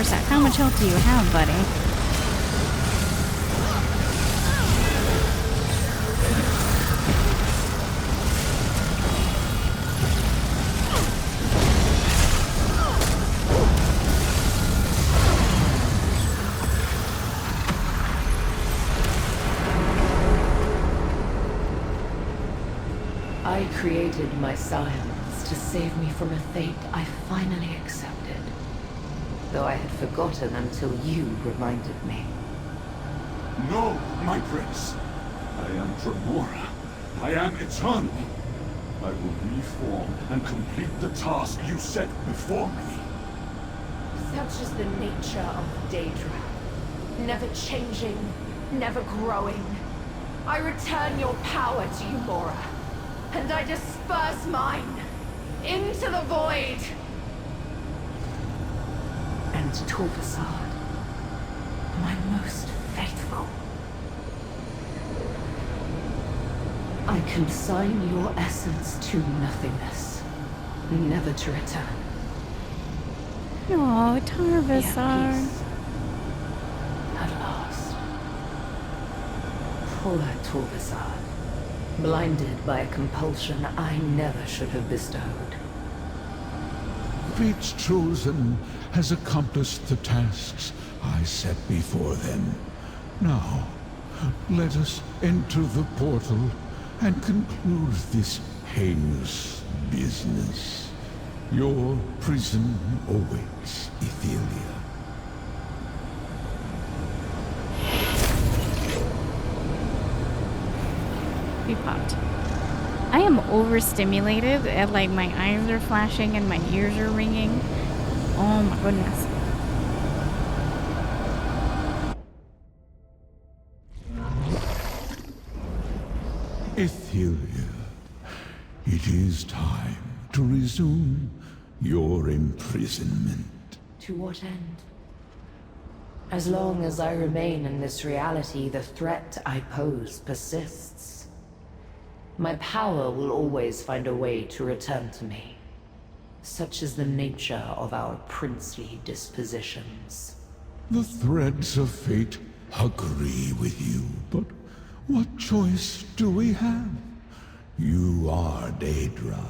First off, how much health do you have, buddy? I created my science to save me from a fate I finally accepted. Though I had forgotten until you reminded me. No, my prince. I am Tremora. I am eternal. I will reform and complete the task you set before me. Such is the nature of Daedra. Never changing, never growing. I return your power to you, Mora. And I disperse mine into the void. And Torvasad, my most faithful. I consign your essence to nothingness, never to return. Oh, Torvasad. At last. Poor Torvasad. Blinded by a compulsion I never should have bestowed. Fate's chosen has accomplished the tasks I set before them. Now, let us enter the portal and conclude this heinous business. Your prison awaits, Itelia. We popped. I am overstimulated, and like my eyes are flashing and my ears are ringing. Oh my goodness. Itelia, it is time to resume your imprisonment. To what end? As long as I remain in this reality, the threat I pose persists. My power will always find a way to return to me. Such is the nature of our princely dispositions. The threads of fate agree with you, but what choice do we have? You are Daedra,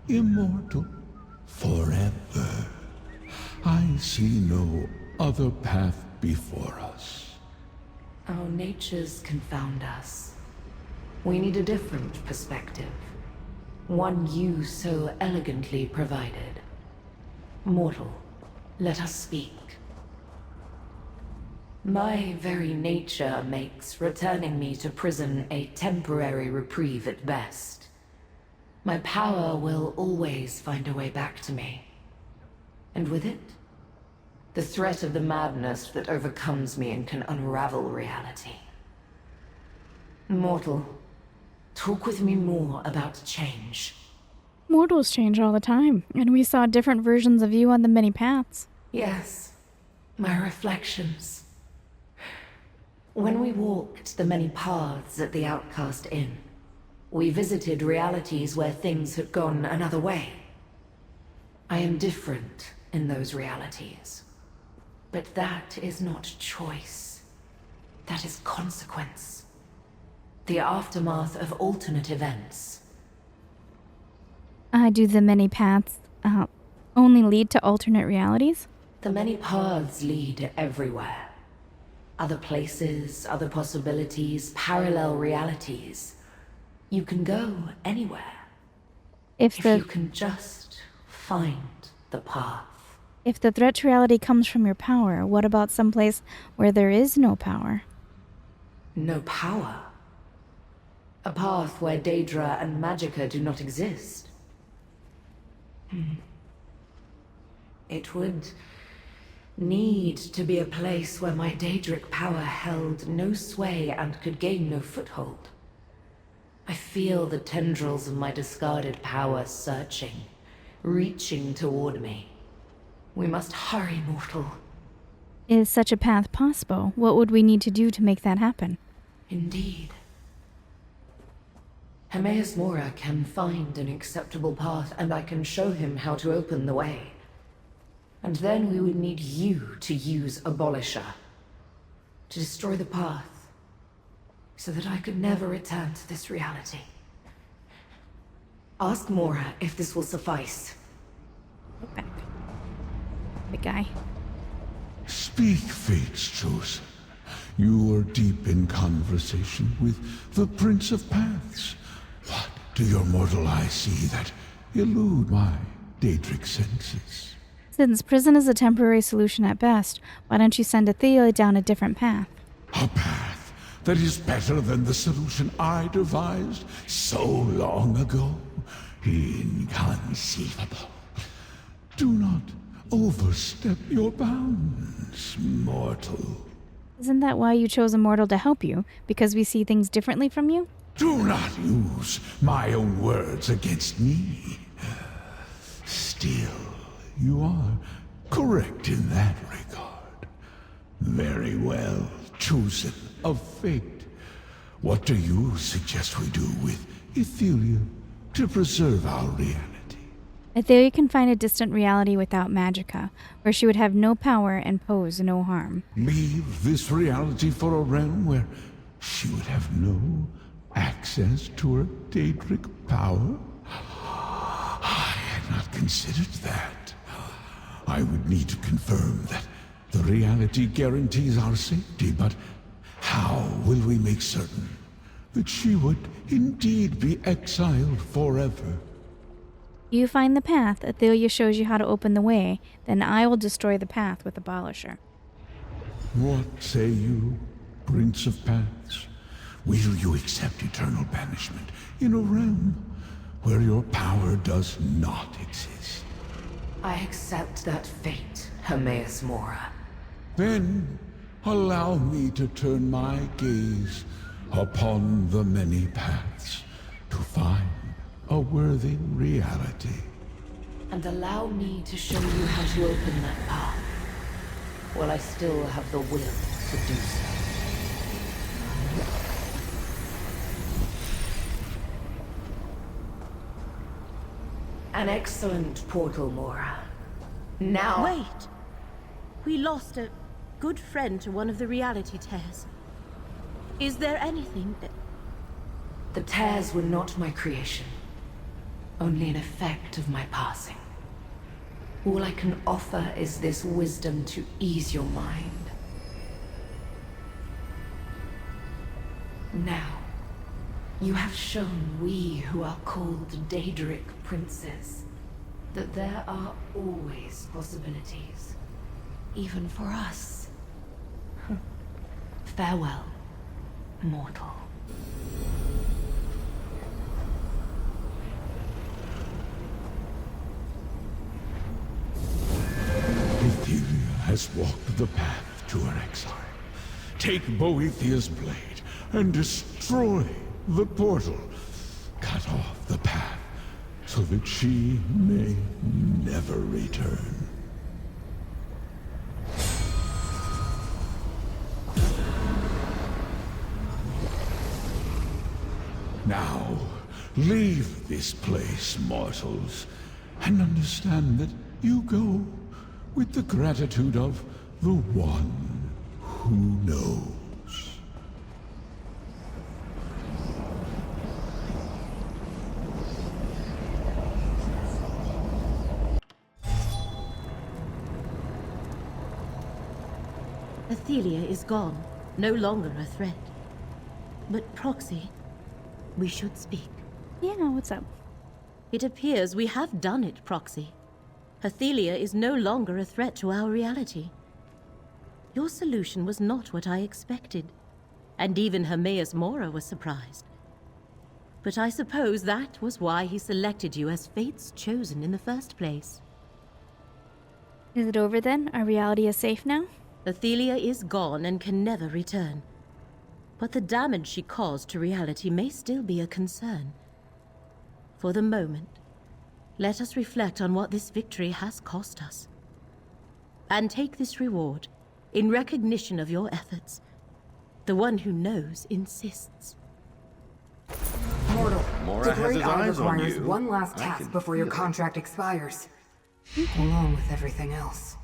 immortal, forever. I see no other path before us. Our natures confound us. We need a different perspective. One you so elegantly provided. Mortal, let us speak. My very nature makes returning me to prison a temporary reprieve at best. My power will always find a way back to me. And with it, the threat of the madness that overcomes me and can unravel reality. Mortal, talk with me more about change. Mortals change all the time, and we saw different versions of you on the many paths. Yes, my reflections. When we walked the many paths at the Outcast Inn, we visited realities where things had gone another way. I am different in those realities. But that is not choice. That is consequence. The aftermath of alternate events. Do the many paths only lead to alternate realities? The many paths lead everywhere. Other places, other possibilities, parallel realities. You can go anywhere. If you can just find the path. If the threat to reality comes from your power, what about someplace where there is no power? No power? A path where Daedra and Magicka do not exist? It would need to be a place where my Daedric power held no sway and could gain no foothold. I feel the tendrils of my discarded power searching, reaching toward me. We must hurry, mortal. Is such a path possible? What would we need to do to make that happen? Indeed. Hermaeus Mora can find an acceptable path, and I can show him how to open the way. And then we would need you to use Abolisher. To destroy the path. So that I could never return to this reality. Ask Mora if this will suffice. Look back. Big guy. Speak, Fate's chosen. You are deep in conversation with the Prince of Paths. What do your mortal eyes see that elude my Daedric senses? Since prison is a temporary solution at best, why don't you send Itelia down a different path? A path that is better than the solution I devised so long ago. Inconceivable. Do not overstep your bounds, mortal. Isn't that why you chose a mortal to help you? Because we see things differently from you? Do not use my own words against me. Still, you are correct in that regard. Very well chosen of fate. What do you suggest we do with Itelia to preserve our reality? Itelia can find a distant reality without magicka, where she would have no power and pose no harm. Leave this reality for a realm where she would have no access to her Daedric power? I had not considered that. I would need to confirm that the reality guarantees our safety, but how will we make certain that she would indeed be exiled forever? You find the path, Itelia shows you how to open the way, then I will destroy the path with Abolisher. What say you, Prince of Paths? Will you accept eternal banishment in a realm where your power does not exist? I accept that fate, Hermaeus Mora. Then allow me to turn my gaze upon the many paths to find a worthy reality. And allow me to show you how to open that path, while I still have the will to do so. An excellent portal, Mora. Now... Wait! We lost a good friend to one of the reality tears. Is there anything that... The tears were not my creation. Only an effect of my passing. All I can offer is this wisdom to ease your mind. Now, you have shown we who are called Daedric princes that there are always possibilities, even for us. Farewell, mortal. Itelia has walked the path to her exile. Take Boethiah's blade and destroy the portal. Cut off the path so that she may never return. Now, leave this place, mortals, and understand that you go with the gratitude of the one who knows. Itelia is gone, no longer a threat. But Proxy, we should speak. Yeah, what's up? It appears we have done it, Proxy. Itelia is no longer a threat to our reality. Your solution was not what I expected, and even Hermaeus Mora was surprised. But I suppose that was why he selected you as Fate's chosen in the first place. Is it over then? Our reality is safe now? Itelia is gone and can never return. But the damage she caused to reality may still be a concern. For the moment, let us reflect on what this victory has cost us. And take this reward in recognition of your efforts. The one who knows insists. Mortal, Mora the has Great his Eye eyes on requires you. one last I task can before your feel it. contract expires. Along with everything else.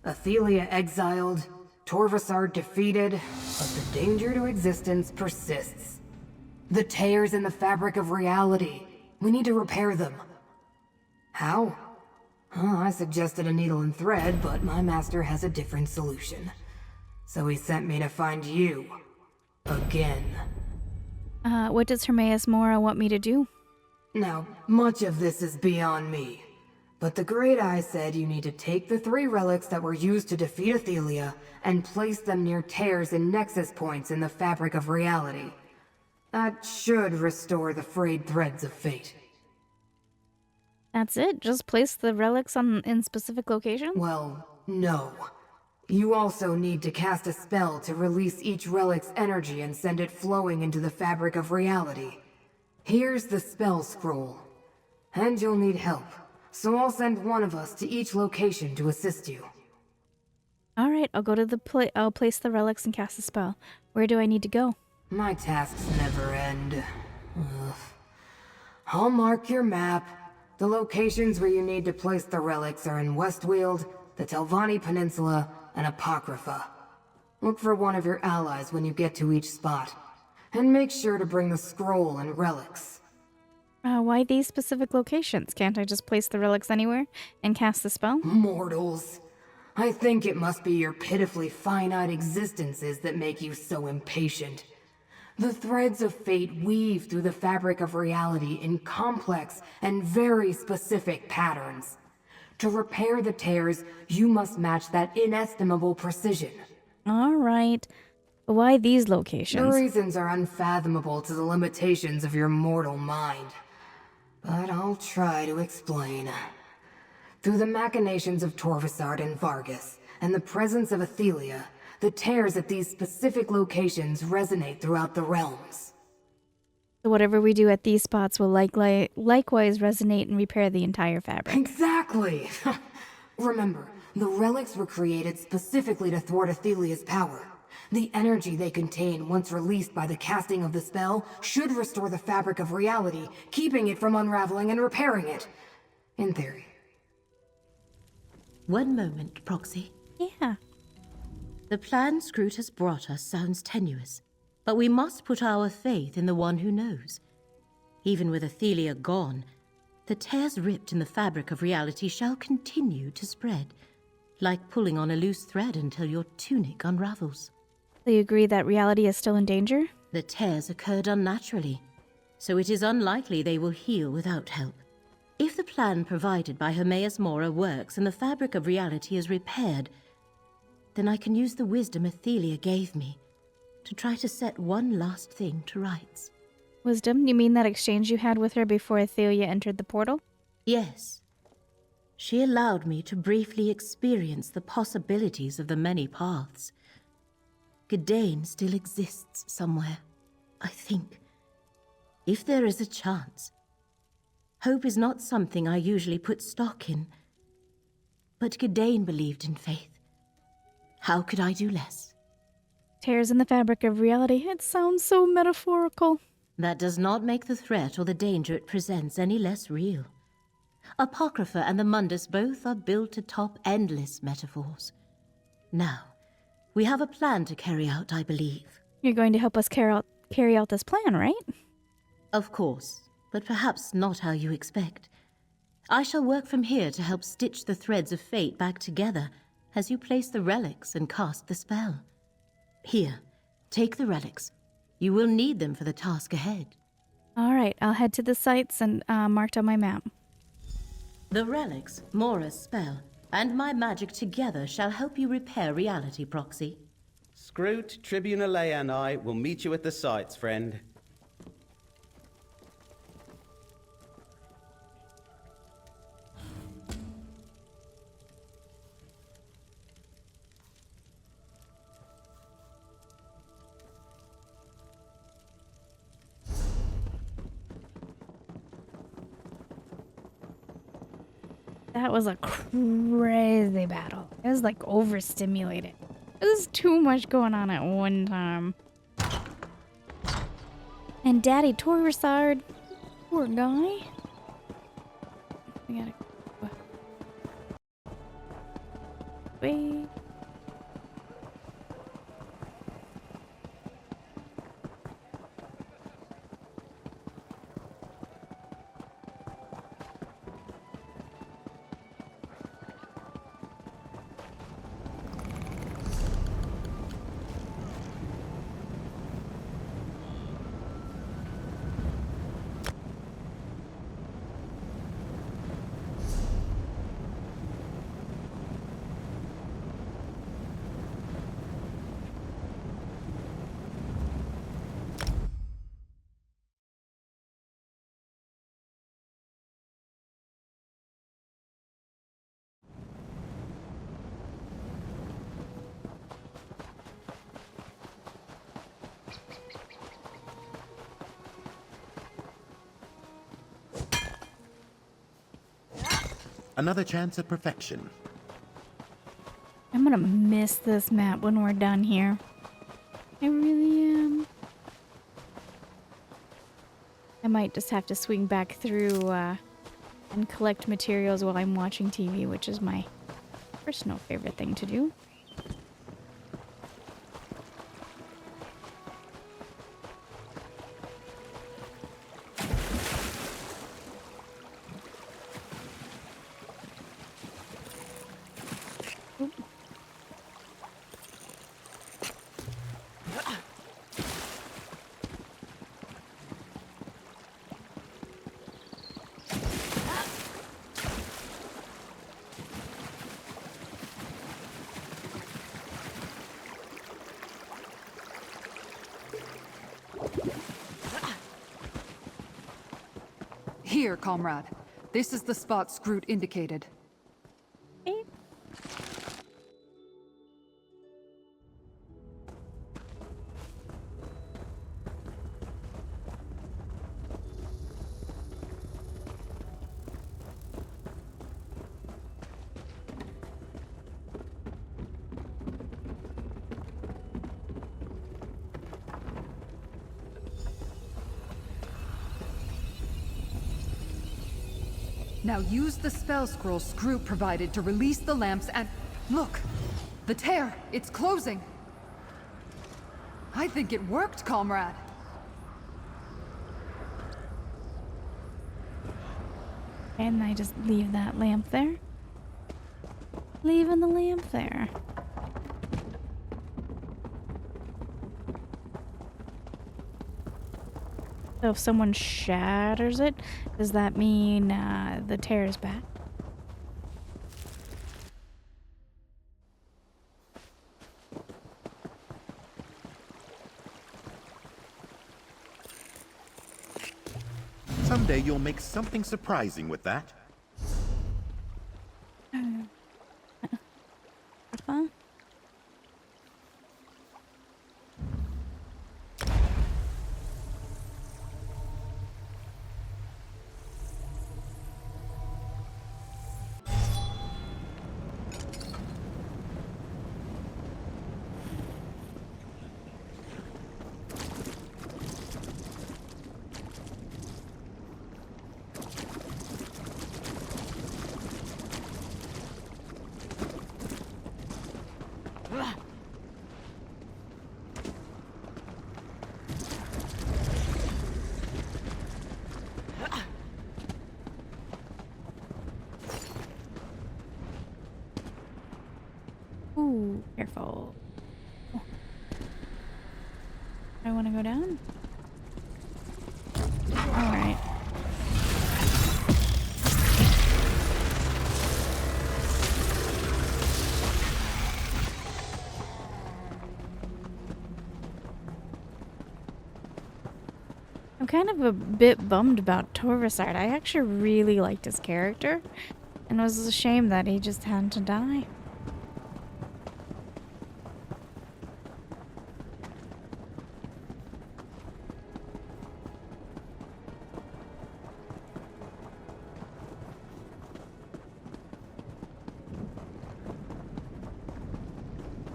Itelia exiled, Torvasard defeated, but the danger to existence persists. The tears in the fabric of reality. We need to repair them. How? I suggested a needle and thread, but my master has a different solution. So he sent me to find you. Again. What does Hermaeus Mora want me to do? Now, much of this is beyond me. But the Great Eye said you need to take the 3 relics that were used to defeat Itelia and place them near tears and nexus points in the fabric of reality. That should restore the frayed threads of fate. That's it? Just place the relics in specific locations? Well, no. You also need to cast a spell to release each relic's energy and send it flowing into the fabric of reality. Here's the spell scroll. And you'll need help, so I'll send one of us to each location to assist you. Alright, I'll go to I'll place the relics and cast a spell. Where do I need to go? My tasks never end. Ugh. I'll mark your map. The locations where you need to place the relics are in Westweald, the Telvanni Peninsula, and Apocrypha. Look for one of your allies when you get to each spot. And make sure to bring the scroll and relics. Why these specific locations? Can't I just place the relics anywhere and cast the spell? Mortals. I think it must be your pitifully finite existences that make you so impatient. The threads of fate weave through the fabric of reality in complex and very specific patterns. To repair the tears, you must match that inestimable precision. Alright. Why these locations? The reasons are unfathomable to the limitations of your mortal mind. But I'll try to explain. Through the machinations of Torvasard and Vargas, and the presence of Itelia, the tears at these specific locations resonate throughout the realms. So whatever we do at these spots will likewise resonate and repair the entire fabric. Exactly! Remember, the relics were created specifically to thwart Ithelia's power. The energy they contain, once released by the casting of the spell, should restore the fabric of reality, keeping it from unraveling and repairing it. In theory. One moment, Proxy. Yeah. The plan Scroot has brought us sounds tenuous, but we must put our faith in the one who knows. Even with Itelia gone, the tears ripped in the fabric of reality shall continue to spread, like pulling on a loose thread until your tunic unravels. So you agree that reality is still in danger? The tears occurred unnaturally, so it is unlikely they will heal without help. If the plan provided by Hermaeus Mora works and the fabric of reality is repaired, then I can use the wisdom Itelia gave me to try to set one last thing to rights. Wisdom? You mean that exchange you had with her before Itelia entered the portal? Yes. She allowed me to briefly experience the possibilities of the many paths. Gidane still exists somewhere, I think. If there is a chance. Hope is not something I usually put stock in. But Gidane believed in faith. How could I do less? Tears in the fabric of reality. It sounds so metaphorical. That does not make the threat or the danger it presents any less real. Apocrypha and the Mundus both are built to top endless metaphors. Now, we have a plan to carry out, I believe. You're going to help us carry out this plan, right? Of course, but perhaps not how you expect. I shall work from here to help stitch the threads of fate back together as you place the relics and cast the spell. Here, take the relics. You will need them for the task ahead. Alright, I'll head to the sites and marked on my map. The relics, Mora's spell, and my magic together shall help you repair reality, Proxy. Scroot, Tribunalea and I will meet you at the sites, friend. That was a crazy battle. It was like overstimulated. There's too much going on at one time. And Daddy Torvasard, poor guy. We gotta. way. Another chance at perfection. I'm gonna miss this map when we're done here. I really am. I might just have to swing back through and collect materials while I'm watching TV, which is my personal favorite thing to do. Here, comrade. This is the spot Scroot indicated. Now use the spell scroll Scroot provided to release the lamps and... Look! The tear! It's closing! I think it worked, comrade! And I just leave that lamp there. Leaving the lamp there. So if someone shatters it, does that mean the tear is back? Someday you'll make something surprising with that. Huh? Ooh, careful. I want to go down? Alright. I'm kind of a bit bummed about Torvasard. I actually really liked his character, and it was a shame that he just had to die.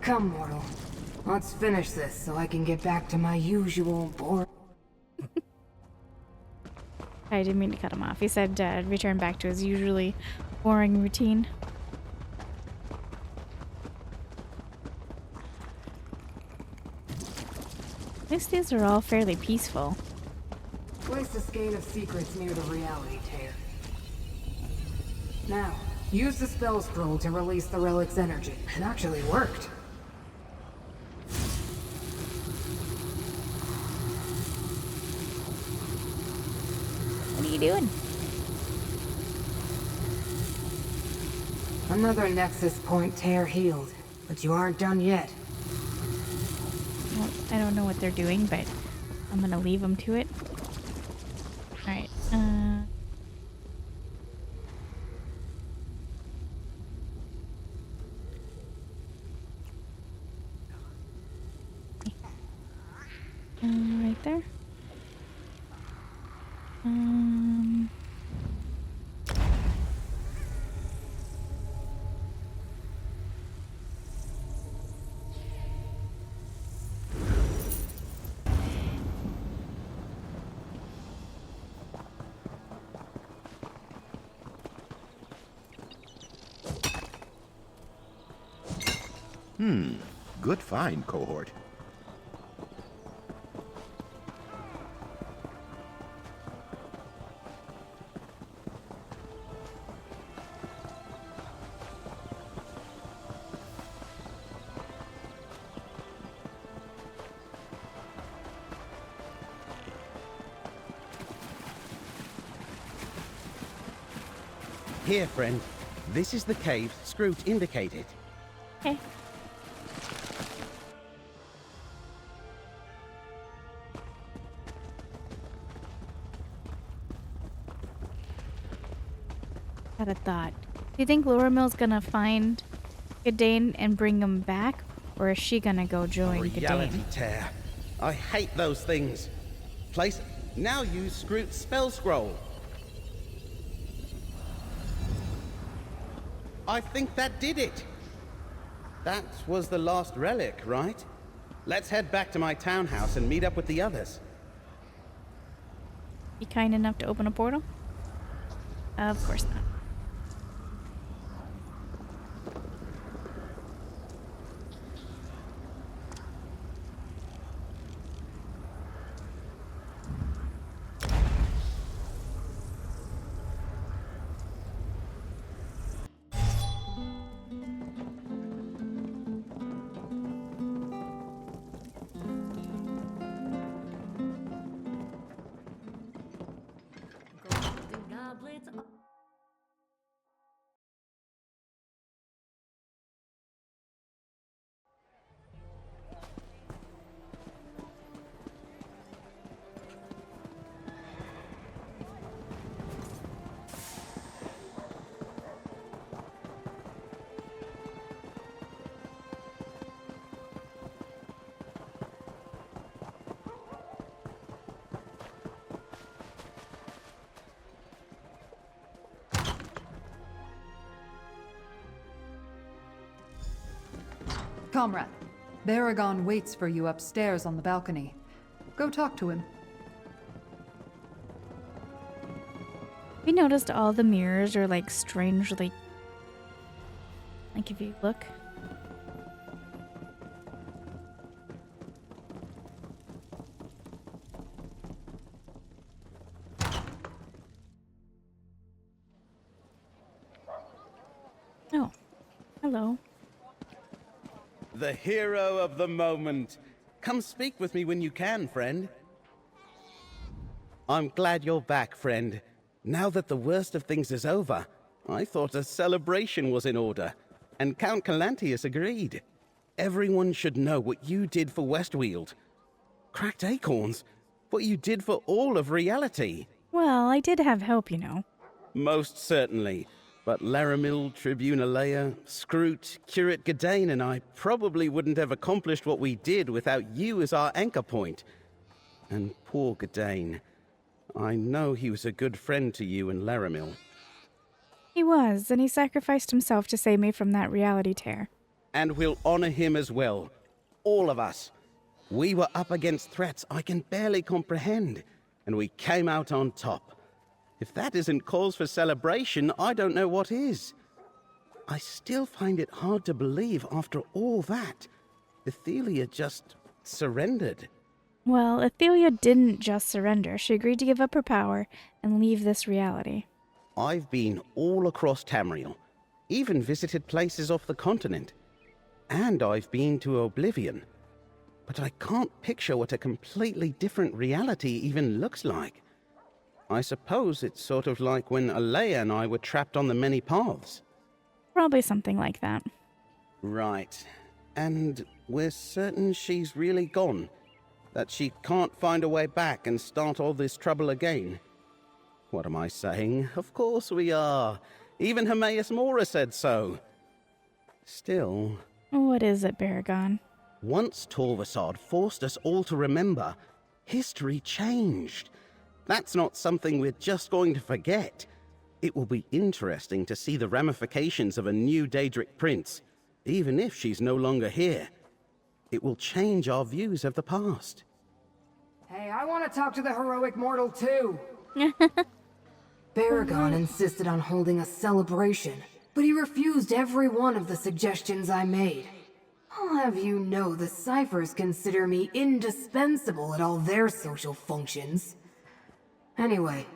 Come, mortal. Let's finish this so I can get back to my usual boring... I didn't mean to cut him off. He said return back to his usually boring routine. At least these are all fairly peaceful. Place the skein of secrets near the reality tear. Now, use the spell scroll to release the relic's energy. It actually worked. What are you doing? Another Nexus Point tear healed, but you aren't done yet. Well, I don't know what they're doing, but I'm gonna leave them to it. Alright, right there. Good find, cohort. Here, friend. This is the cave Scroot indicated. Okay. Had a thought. Do you think Loramil's gonna find Gidane and bring him back? Or is she gonna go join Reality Gidane? tear. I hate those things. Place. Now use Scroot's spell scroll. I think that did it. That was the last relic, right? Let's head back to my townhouse and meet up with the others. Be kind enough to open a portal? Of course not. Comrade, Baragon waits for you upstairs on the balcony. Go talk to him. We noticed all the mirrors are like strangely... Like if you look... Oh, hello. The hero of the moment. Come speak with me when you can, friend. I'm glad you're back, friend. Now that the worst of things is over, I thought a celebration was in order, and Count Calantius agreed. Everyone should know what you did for Westweald. Cracked acorns, what you did for all of reality. Well, I did have help, you know. Most certainly. But Laramil, Tribune Alea, Scroot, Curate Gidane, and I probably wouldn't have accomplished what we did without you as our anchor point. And poor Gidane. I know he was a good friend to you and Laramil. He was, and he sacrificed himself to save me from that reality tear. And we'll honor him as well. All of us. We were up against threats I can barely comprehend, and we came out on top. If that isn't cause for celebration, I don't know what is. I still find it hard to believe after all that, Itelia just surrendered. Well, Itelia didn't just surrender. She agreed to give up her power and leave this reality. I've been all across Tamriel, even visited places off the continent. And I've been to Oblivion. But I can't picture what a completely different reality even looks like. I suppose it's sort of like when Alea and I were trapped on the many paths. Probably something like that. Right. And we're certain she's really gone. That she can't find a way back and start all this trouble again. What am I saying? Of course we are. Even Hermaeus Mora said so. Still... What is it, Baragon? Once Torvasad forced us all to remember, history changed. That's not something we're just going to forget. It will be interesting to see the ramifications of a new Daedric prince, even if she's no longer here. It will change our views of the past. Hey, I want to talk to the heroic mortal too. Baragon insisted on holding a celebration, but he refused every one of the suggestions I made. I'll have you know the ciphers consider me indispensable at all their social functions. Anyway,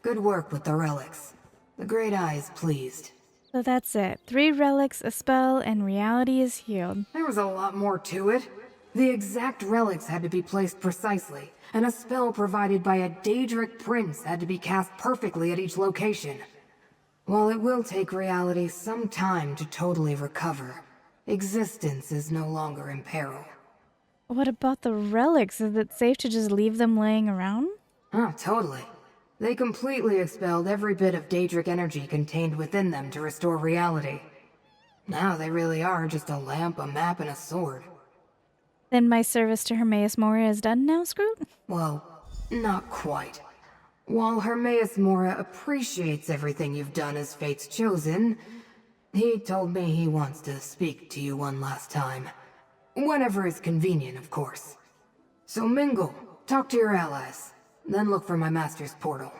good work with the relics. The Great Eye is pleased. So that's it. 3 relics, a spell, and reality is healed. There was a lot more to it. The exact relics had to be placed precisely, and a spell provided by a Daedric prince had to be cast perfectly at each location. While it will take reality some time to totally recover, existence is no longer in peril. What about the relics? Is it safe to just leave them laying around? Oh, totally. They completely expelled every bit of Daedric energy contained within them to restore reality. Now they really are just a lamp, a map, and a sword. Then my service to Hermaeus Mora is done now, Scroot? Well, not quite. While Hermaeus Mora appreciates everything you've done as Fate's chosen, he told me he wants to speak to you one last time. Whenever is convenient, of course. So mingle, talk to your allies, then look for my master's portal.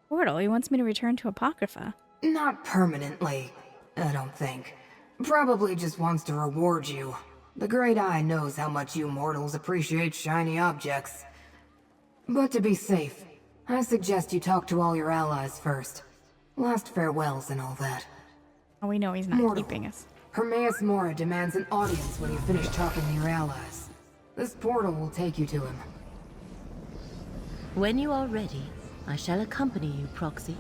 Portal? He wants me to return to Apocrypha. Not permanently, I don't think. Probably just wants to reward you. The Great Eye knows how much you mortals appreciate shiny objects. But to be safe, I suggest you talk to all your allies first. Last farewells and all that. Oh, we know he's not keeping us. Hermaeus Mora demands an audience when you finish talking to your allies. This portal will take you to him. When you are ready, I shall accompany you, Proxy.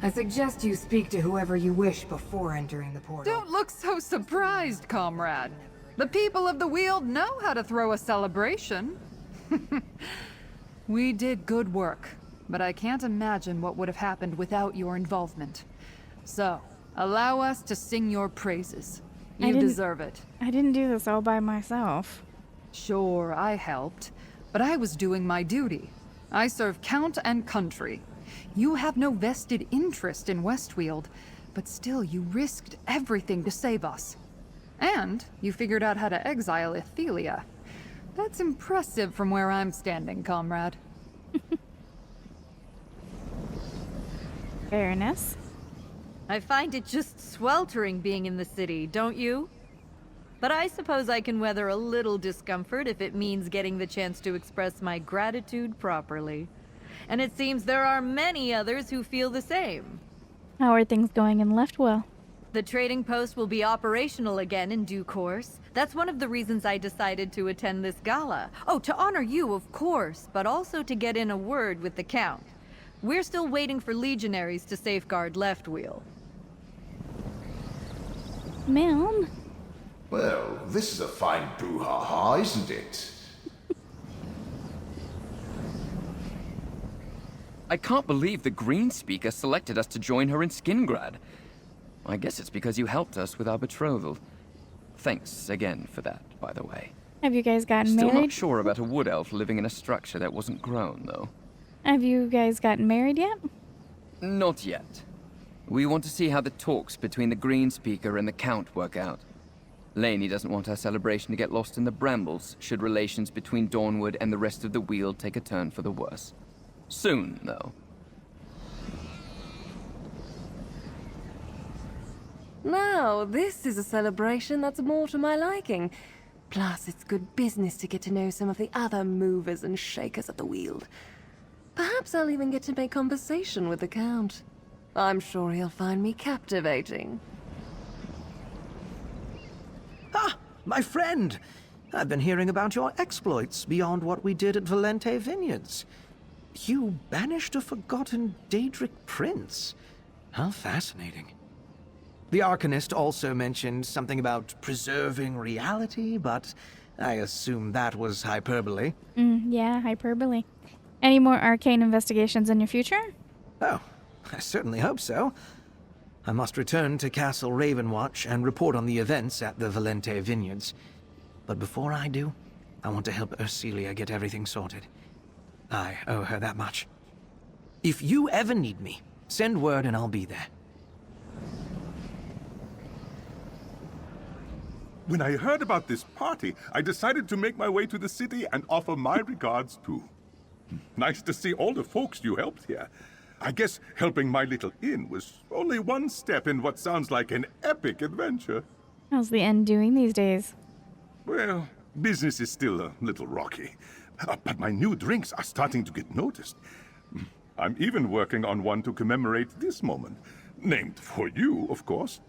I suggest you speak to whoever you wish before entering the portal. Don't look so surprised, comrade. The people of the Weald know how to throw a celebration. We did good work, but I can't imagine what would have happened without your involvement. So, allow us to sing your praises. You deserve it. I didn't do this all by myself. Sure, I helped, but I was doing my duty. I serve Count and Country. You have no vested interest in Westweald, but still you risked everything to save us. And you figured out how to exile Itelia. That's impressive from where I'm standing, comrade. Fairness. I find it just sweltering being in the city, don't you? But I suppose I can weather a little discomfort if it means getting the chance to express my gratitude properly. And it seems there are many others who feel the same. How are things going in Leftwell? The trading post will be operational again in due course. That's one of the reasons I decided to attend this gala. Oh, to honor you, of course, but also to get in a word with the Count. We're still waiting for legionaries to safeguard Leftwheel. Ma'am? Well, this is a fine brouhaha, isn't it? I can't believe the Green Speaker selected us to join her in Skingrad. I guess it's because you helped us with our betrothal. Thanks again for that, by the way. Have you guys gotten Still married? not sure about a wood elf living in a structure that wasn't grown, though. Have you guys gotten married yet? Not yet. We want to see how the talks between the Green Speaker and the Count work out. Lainey doesn't want our celebration to get lost in the brambles, should relations between Dawnwood and the rest of the Weald take a turn for the worse. Soon, though. Now, this is a celebration that's more to my liking. Plus, it's good business to get to know some of the other movers and shakers of the Weald. Perhaps I'll even get to make conversation with the Count. I'm sure he'll find me captivating. Ah, my friend! I've been hearing about your exploits beyond what we did at Valente Vineyards. You banished a forgotten Daedric prince. How fascinating. The Arcanist also mentioned something about preserving reality, but I assume that was hyperbole. Yeah, hyperbole. Any more arcane investigations in your future? Oh, I certainly hope so. I must return to Castle Ravenwatch and report on the events at the Valente Vineyards. But before I do, I want to help Urcelia get everything sorted. I owe her that much. If you ever need me, send word and I'll be there. When I heard about this party, I decided to make my way to the city and offer my regards too. Nice to see all the folks you helped here. I guess helping my little inn was only one step in what sounds like an epic adventure. How's the end doing these days? Well, business is still a little rocky. But my new drinks are starting to get noticed. I'm even working on one to commemorate this moment. Named for you, of course.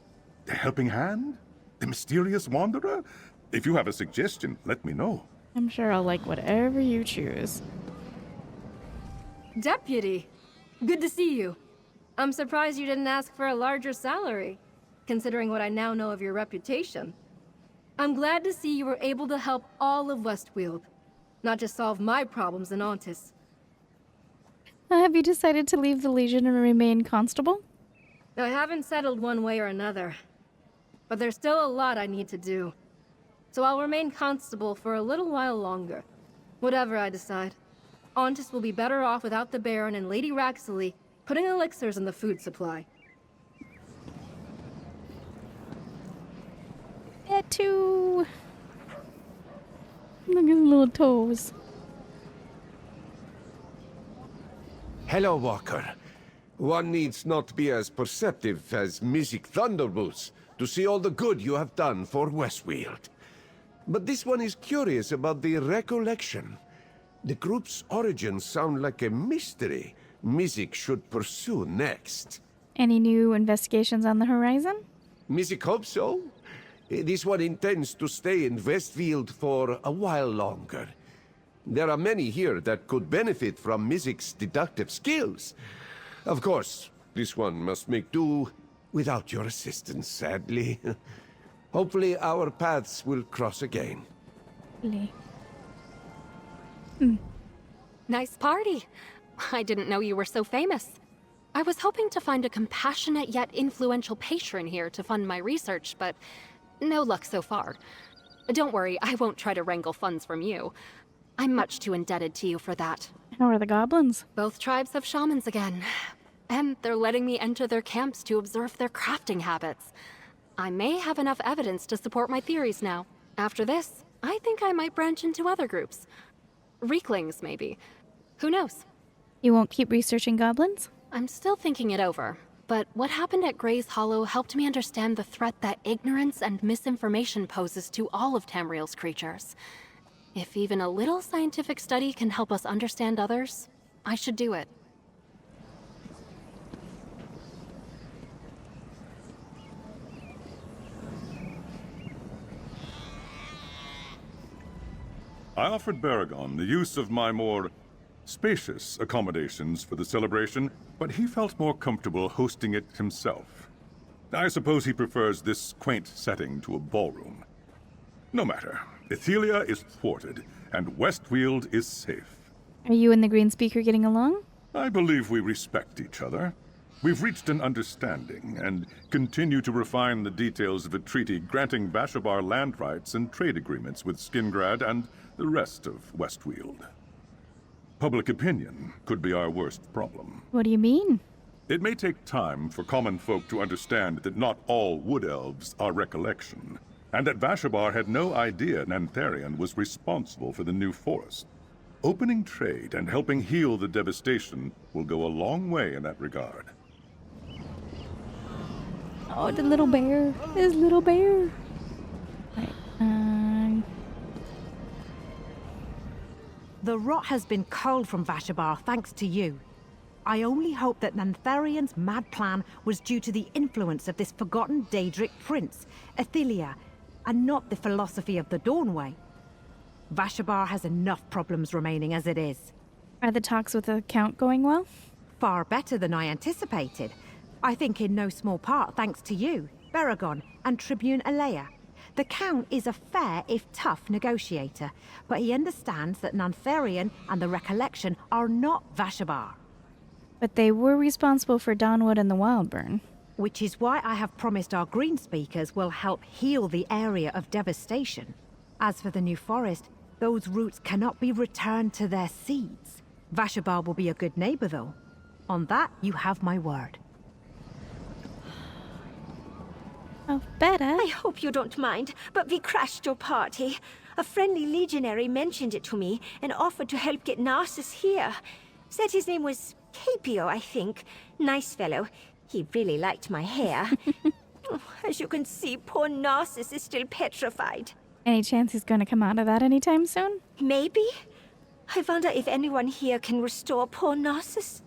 The Helping Hand? The Mysterious Wanderer? If you have a suggestion, let me know. I'm sure I'll like whatever you choose. Deputy, good to see you. I'm surprised you didn't ask for a larger salary, considering what I now know of your reputation. I'm glad to see you were able to help all of Westweald, not just solve my problems in Ontis. Have you decided to leave the Legion and remain constable? I haven't settled one way or another, but there's still a lot I need to do. So I'll remain constable for a little while longer. Whatever I decide. Ontis will be better off without the Baron and Lady Raxley putting elixirs in the food supply. Too. Look at his little toes. Hello, Walker. One needs not be as perceptive as Mystic Thunderbolts to see all the good you have done for Westweald. But this one is curious about the recollection. The group's origins sound like a mystery Mystic should pursue next. Any new investigations on the horizon? Mystic hopes so. This one intends to stay in Westweald for a while longer. There are many here that could benefit from Mystic's deductive skills. Of course, this one must make do without your assistance, sadly. Hopefully our paths will cross again. Nice party. I didn't know you were so famous. I was hoping to find a compassionate yet influential patron here to fund my research, but no luck so far. Don't worry, I won't try to wrangle funds from you. I'm much too indebted to you for that. How are the goblins? Both tribes have shamans again. And they're letting me enter their camps to observe their crafting habits. I may have enough evidence to support my theories now. After this, I think I might branch into other groups. Reeklings, maybe. Who knows? You won't keep researching goblins? I'm still thinking it over. But what happened at Grey's Hollow helped me understand the threat that ignorance and misinformation poses to all of Tamriel's creatures. If even a little scientific study can help us understand others, I should do it. I offered Baragon the use of my more spacious accommodations for the celebration, but he felt more comfortable hosting it himself. I suppose he prefers this quaint setting to a ballroom. No matter. Itelia is thwarted, and Westweald is safe. Are you and the Green Speaker getting along? I believe we respect each other. We've reached an understanding, and continue to refine the details of a treaty granting Bashabar land rights and trade agreements with Skingrad and the rest of Westweald. Public opinion could be our worst problem. What do you mean? It may take time for common folk to understand that not all wood elves are recollection, and that Bashabar had no idea Nantharian was responsible for the new forest. Opening trade and helping heal the devastation will go a long way in that regard. Oh, the little bear. His little bear. Right. The rot has been culled from Vashabar thanks to you. I only hope that Nantharian's mad plan was due to the influence of this forgotten Daedric prince, Itelia, and not the philosophy of the Dawnway. Vashabar has enough problems remaining as it is. Are the talks with the Count going well? Far better than I anticipated. I think in no small part thanks to you, Baragon, and Tribune Alea. The Count is a fair, if tough, negotiator, but he understands that Nantharian and the Recollection are not Vashabar. But they were responsible for Dawnwood and the Wildburn. Which is why I have promised our green speakers will help heal the area of devastation. As for the new forest, those roots cannot be returned to their seeds. Vashabar will be a good neighbor, though. On that, you have my word. Oh, better. I hope you don't mind, but we crashed your party. A friendly legionary mentioned it to me and offered to help get Narcissus here. Said his name was Capio, I think. Nice fellow. He really liked my hair. As you can see, poor Narcissus is still petrified. Any chance he's going to come out of that anytime soon? Maybe. I wonder if anyone here can restore poor Narcissus.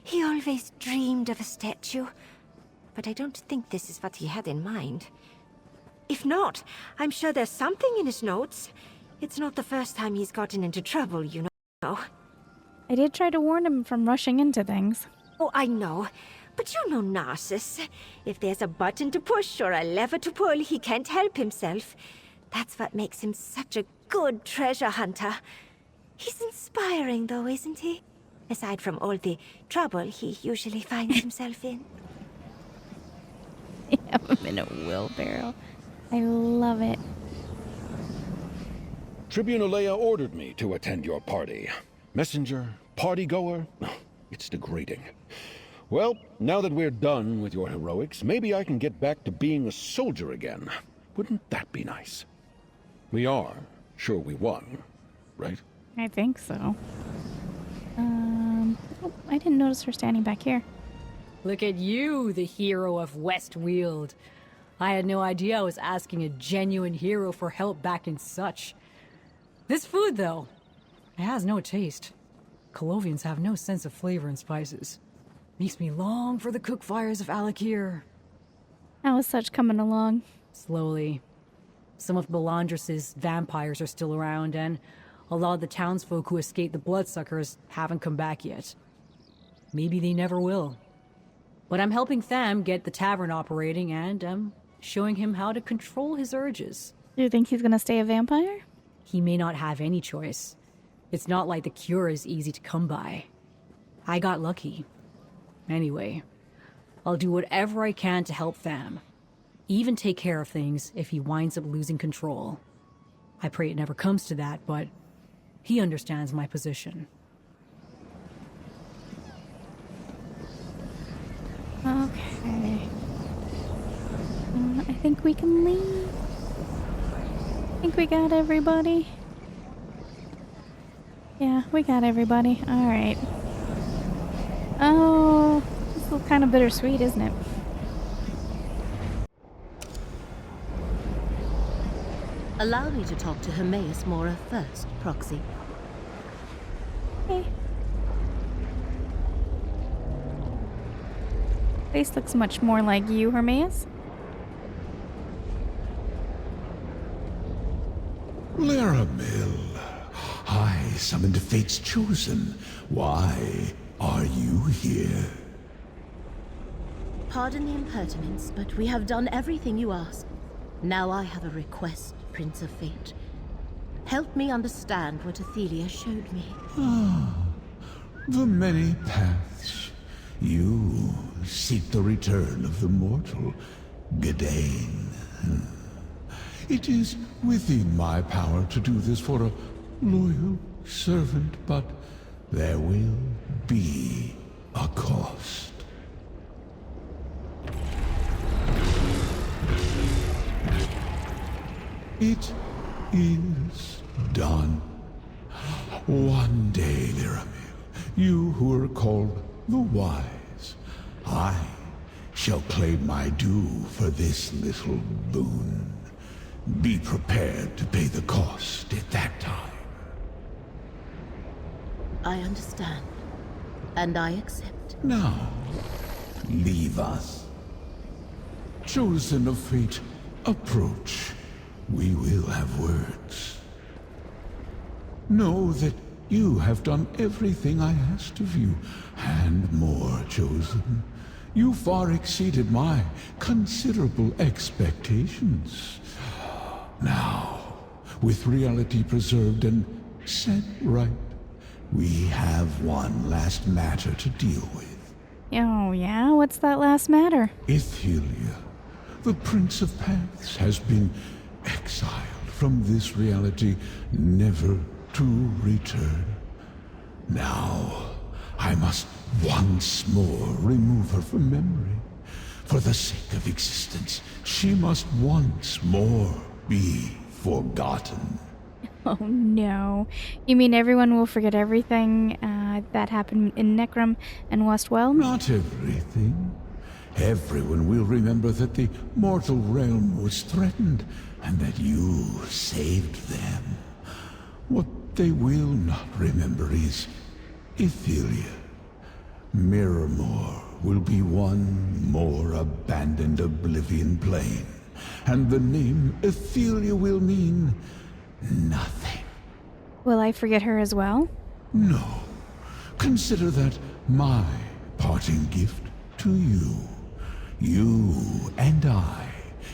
He always dreamed of a statue. But I don't think this is what he had in mind. If not, I'm sure there's something in his notes. It's not the first time he's gotten into trouble, you know. I did try to warn him from rushing into things. Oh, I know. But you know Narcissus. If there's a button to push or a lever to pull, he can't help himself. That's what makes him such a good treasure hunter. He's inspiring, though, isn't he? Aside from all the trouble he usually finds himself in. I'm in a wheelbarrow. I love it. Tribune Alea ordered me to attend your party. Messenger, party-goer, it's degrading. Well, now that we're done with your heroics, maybe I can get back to being a soldier again. Wouldn't that be nice? We are sure we won, right? I think so. Oh, I didn't notice her standing back here. Look at you, the hero of Westweald. I had no idea I was asking a genuine hero for help back in such. This food, though, it has no taste. Colovians have no sense of flavor and spices. Makes me long for the cook fires of Alakir. How is such coming along? Slowly. Some of Belandris's vampires are still around, and a lot of the townsfolk who escaped the Bloodsuckers haven't come back yet. Maybe they never will. But I'm helping Tham get the tavern operating, and I'm showing him how to control his urges. Do you think he's gonna stay a vampire? He may not have any choice. It's not like the cure is easy to come by. I got lucky. Anyway, I'll do whatever I can to help Tham. Even take care of things if he winds up losing control. I pray it never comes to that, but he understands my position. Okay. I think we can leave. I think we got everybody. Yeah, we got everybody. Alright. Oh, this is kind of bittersweet, isn't it? Allow me to talk to Hermaeus Mora first, Proxy. Hey. Face looks much more like you, Hermaeus. Laramil, I summoned Fate's Chosen. Why are you here? Pardon the impertinence, but we have done everything you asked. Now I have a request, Prince of Fate. Help me understand what Itelia showed me. Ah, the many paths. You seek the return of the mortal, Gadain. It is within my power to do this for a loyal servant, but there will be a cost. It is done. One day, Laramil, you who are called the Wise, I shall claim my due for this little boon. Be prepared to pay the cost at that time. I understand. And I accept. Now, leave us. Chosen of fate, approach. We will have words. Know that you have done everything I asked of you, and more, Chosen. You far exceeded my considerable expectations. Now, with reality preserved and set right, we have one last matter to deal with. Oh, yeah? What's that last matter? Itelia, the Prince of Paths, has been exiled from this reality, never to return. Now, I must once more remove her from memory. For the sake of existence, she must once more be forgotten. Oh no. You mean everyone will forget everything that happened in Necrom and Westwell? Not everything. Everyone will remember that the mortal realm was threatened and that you saved them. What they will not remember is Itelia. Miramore will be one more abandoned oblivion plane, and the name Itelia will mean nothing. Will I forget her as well? No. Consider that my parting gift to you. You and I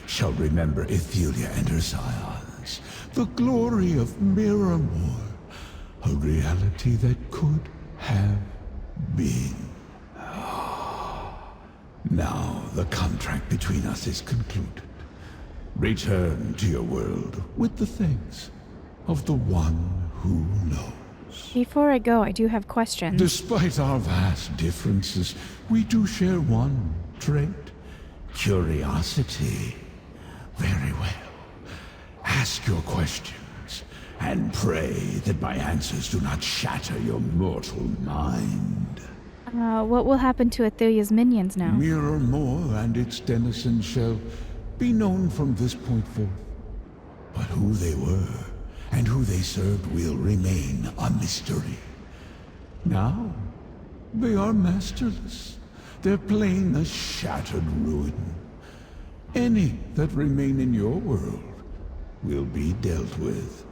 shall remember Itelia and her scions, the glory of Miramore, a reality that could have been. Now the contract between us is concluded. Return to your world with the thanks of the one who knows. Before I go, I do have questions. Despite our vast differences, we do share one trait: curiosity. Very well. Ask your questions, and pray that my answers do not shatter your mortal mind. What will happen to Ithilia's minions now? Miramore and its denizens shall be known from this point forth. But who they were and who they served will remain a mystery. Now, they are masterless, their plane a shattered ruin. Any that remain in your world will be dealt with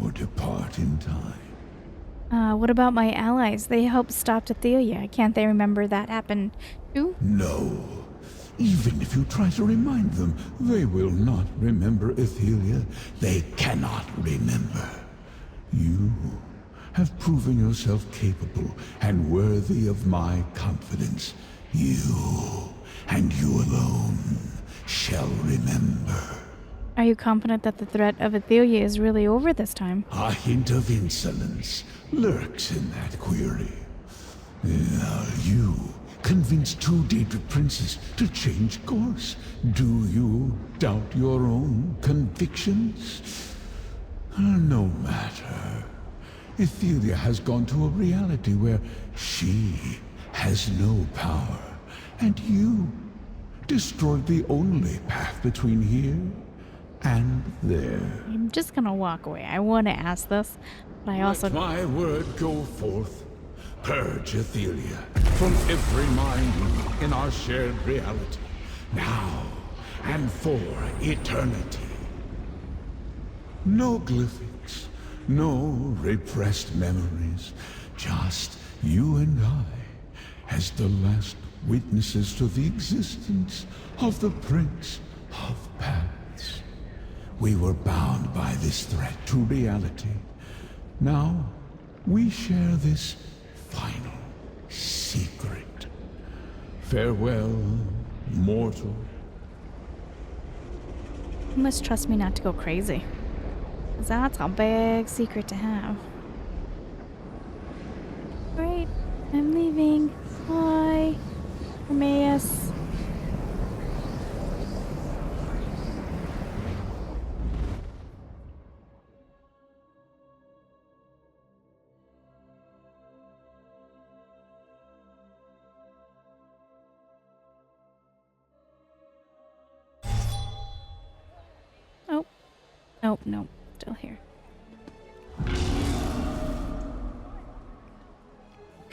or depart in time. What about my allies? They helped stop Itelia. Can't they remember that happened too? No. Even if you try to remind them, they will not remember Itelia. They cannot remember. You have proven yourself capable and worthy of my confidence. You, and you alone, shall remember. Are you confident that the threat of Itelia is really over this time? A hint of insolence lurks in that query. Now you convinced two Daedric princes to change course. Do you doubt your own convictions? No matter. Itelia has gone to a reality where she has no power, and you destroyed the only path between here and there. I'm just gonna walk away. I want to ask this, but I also... Let my word go forth. Purge Itelia from every mind in our shared reality, now and for eternity. No glyphics, no repressed memories, just you and I, as the last witnesses to the existence of the Prince of Paths. We were bound by this threat to reality. Now, we share this final secret. Farewell, mortal. You must trust me not to go crazy. 'Cause that's a big secret to have. Great, I'm leaving. Bye, Hermaeus. Oh, no, still here.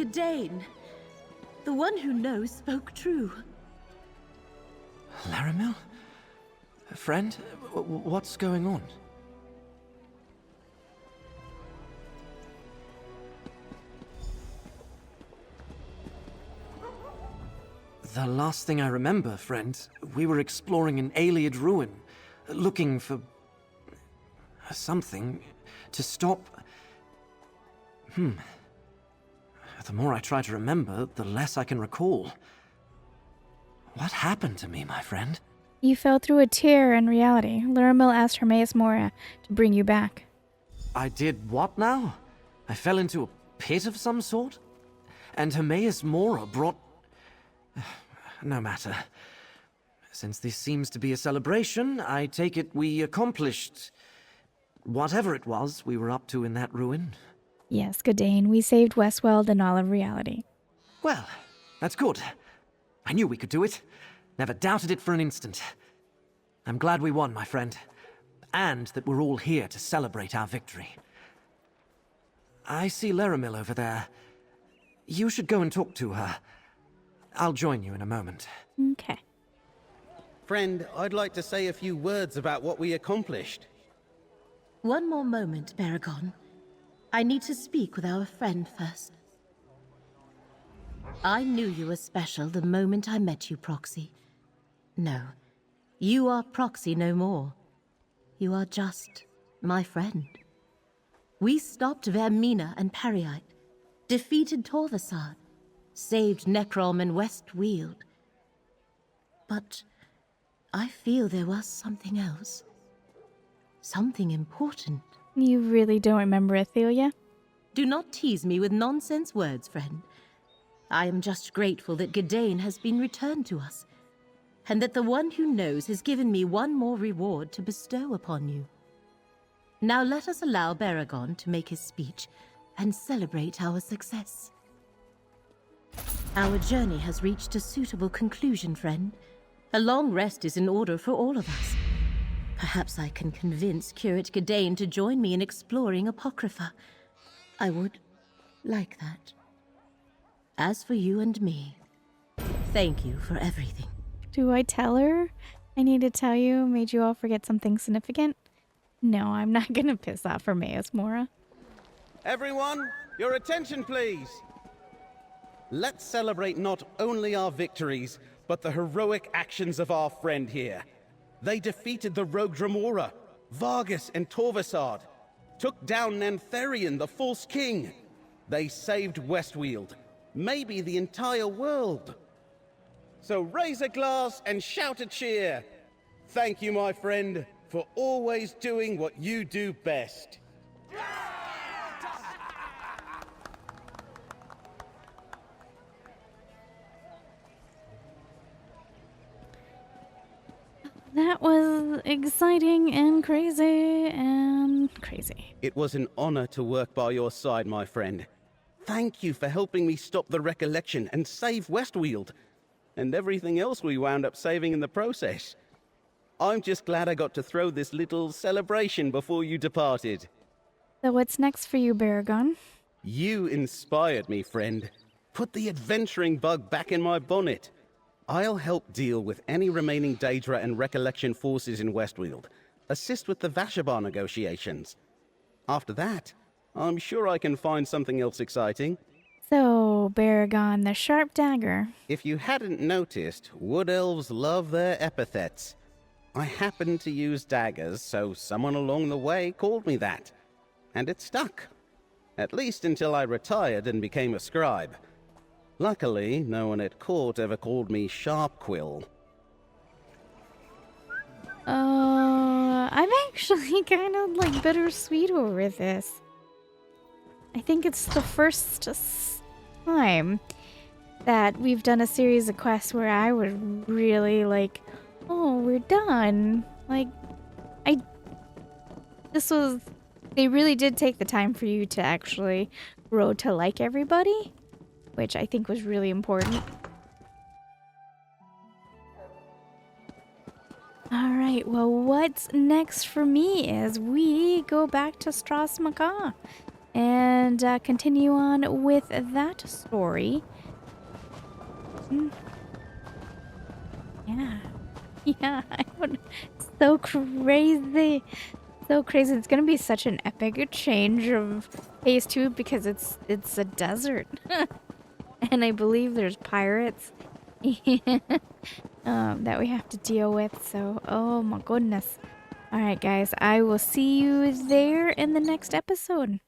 Gadain. The one who knows spoke true. Laramil? Friend, what's going on? The last thing I remember, friend, we were exploring an Ayleid ruin, looking for something to stop. The more I try to remember, the less I can recall. What happened to me, my friend? You fell through a tear in reality. Laramil asked Hermaeus Mora to bring you back. I did what now? I fell into a pit of some sort? And Hermaeus Mora brought... No matter. Since this seems to be a celebration, I take it we accomplished... whatever it was we were up to in that ruin. Yes, Gadain, we saved Westworld and all of reality. Well, that's good. I knew we could do it. Never doubted it for an instant. I'm glad we won, my friend. And that we're all here to celebrate our victory. I see Laramil over there. You should go and talk to her. I'll join you in a moment. Okay. Friend, I'd like to say a few words about what we accomplished. One more moment, Baragon. I need to speak with our friend first. I knew you were special the moment I met you, Proxy. No, you are Proxy no more. You are just my friend. We stopped Vermina and Periite, defeated Torvasad, saved Necrom and Westweald. But I feel there was something else. Something important. You really don't remember Itelia? Do not tease me with nonsense words, friend. I am just grateful that Gadain has been returned to us, and that the one who knows has given me one more reward to bestow upon you. Now let us allow Baragon to make his speech and celebrate our success. Our journey has reached a suitable conclusion, friend. A long rest is in order for all of us. Perhaps I can convince Curate Gadain to join me in exploring Apocrypha. I would like that. As for you and me, thank you for everything. Do I tell her? I need to tell you, made you all forget something significant? No, I'm not gonna piss off Hermaeus Mora. Everyone, your attention please. Let's celebrate not only our victories, but the heroic actions of our friend here. They defeated the rogue Dramora, Vargas and Torvasad, took down Nantherion, the false king. They saved Westweald, maybe the entire world. So raise a glass and shout a cheer. Thank you, my friend, for always doing what you do best. That was exciting and crazy and crazy. It was an honor to work by your side, my friend. Thank you for helping me stop the recollection and save Westweald, and everything else we wound up saving in the process. I'm just glad I got to throw this little celebration before you departed. So what's next for you, Baragon? You inspired me, friend. Put the adventuring bug back in my bonnet. I'll help deal with any remaining Daedra and Recollection forces in Westweald, assist with the Vashabar negotiations. After that, I'm sure I can find something else exciting. So, Baragon, the sharp dagger. If you hadn't noticed, wood elves love their epithets. I happened to use daggers, so someone along the way called me that. And it stuck. At least until I retired and became a scribe. Luckily, no one at court ever called me Sharpquill. I'm actually kind of like bittersweet over this. I think it's the first time that we've done a series of quests where I was really like, oh, we're done. Like, they really did take the time for you to actually grow to like everybody, which I think was really important. Alright, well, what's next for me is we go back to Stras Macaw. and continue on with that story. Yeah. Yeah, I don't, so crazy. So crazy. It's gonna be such an epic change of phase 2 because it's a desert. And I believe there's pirates that we have to deal with. So, oh my goodness. Alright guys, I will see you there in the next episode.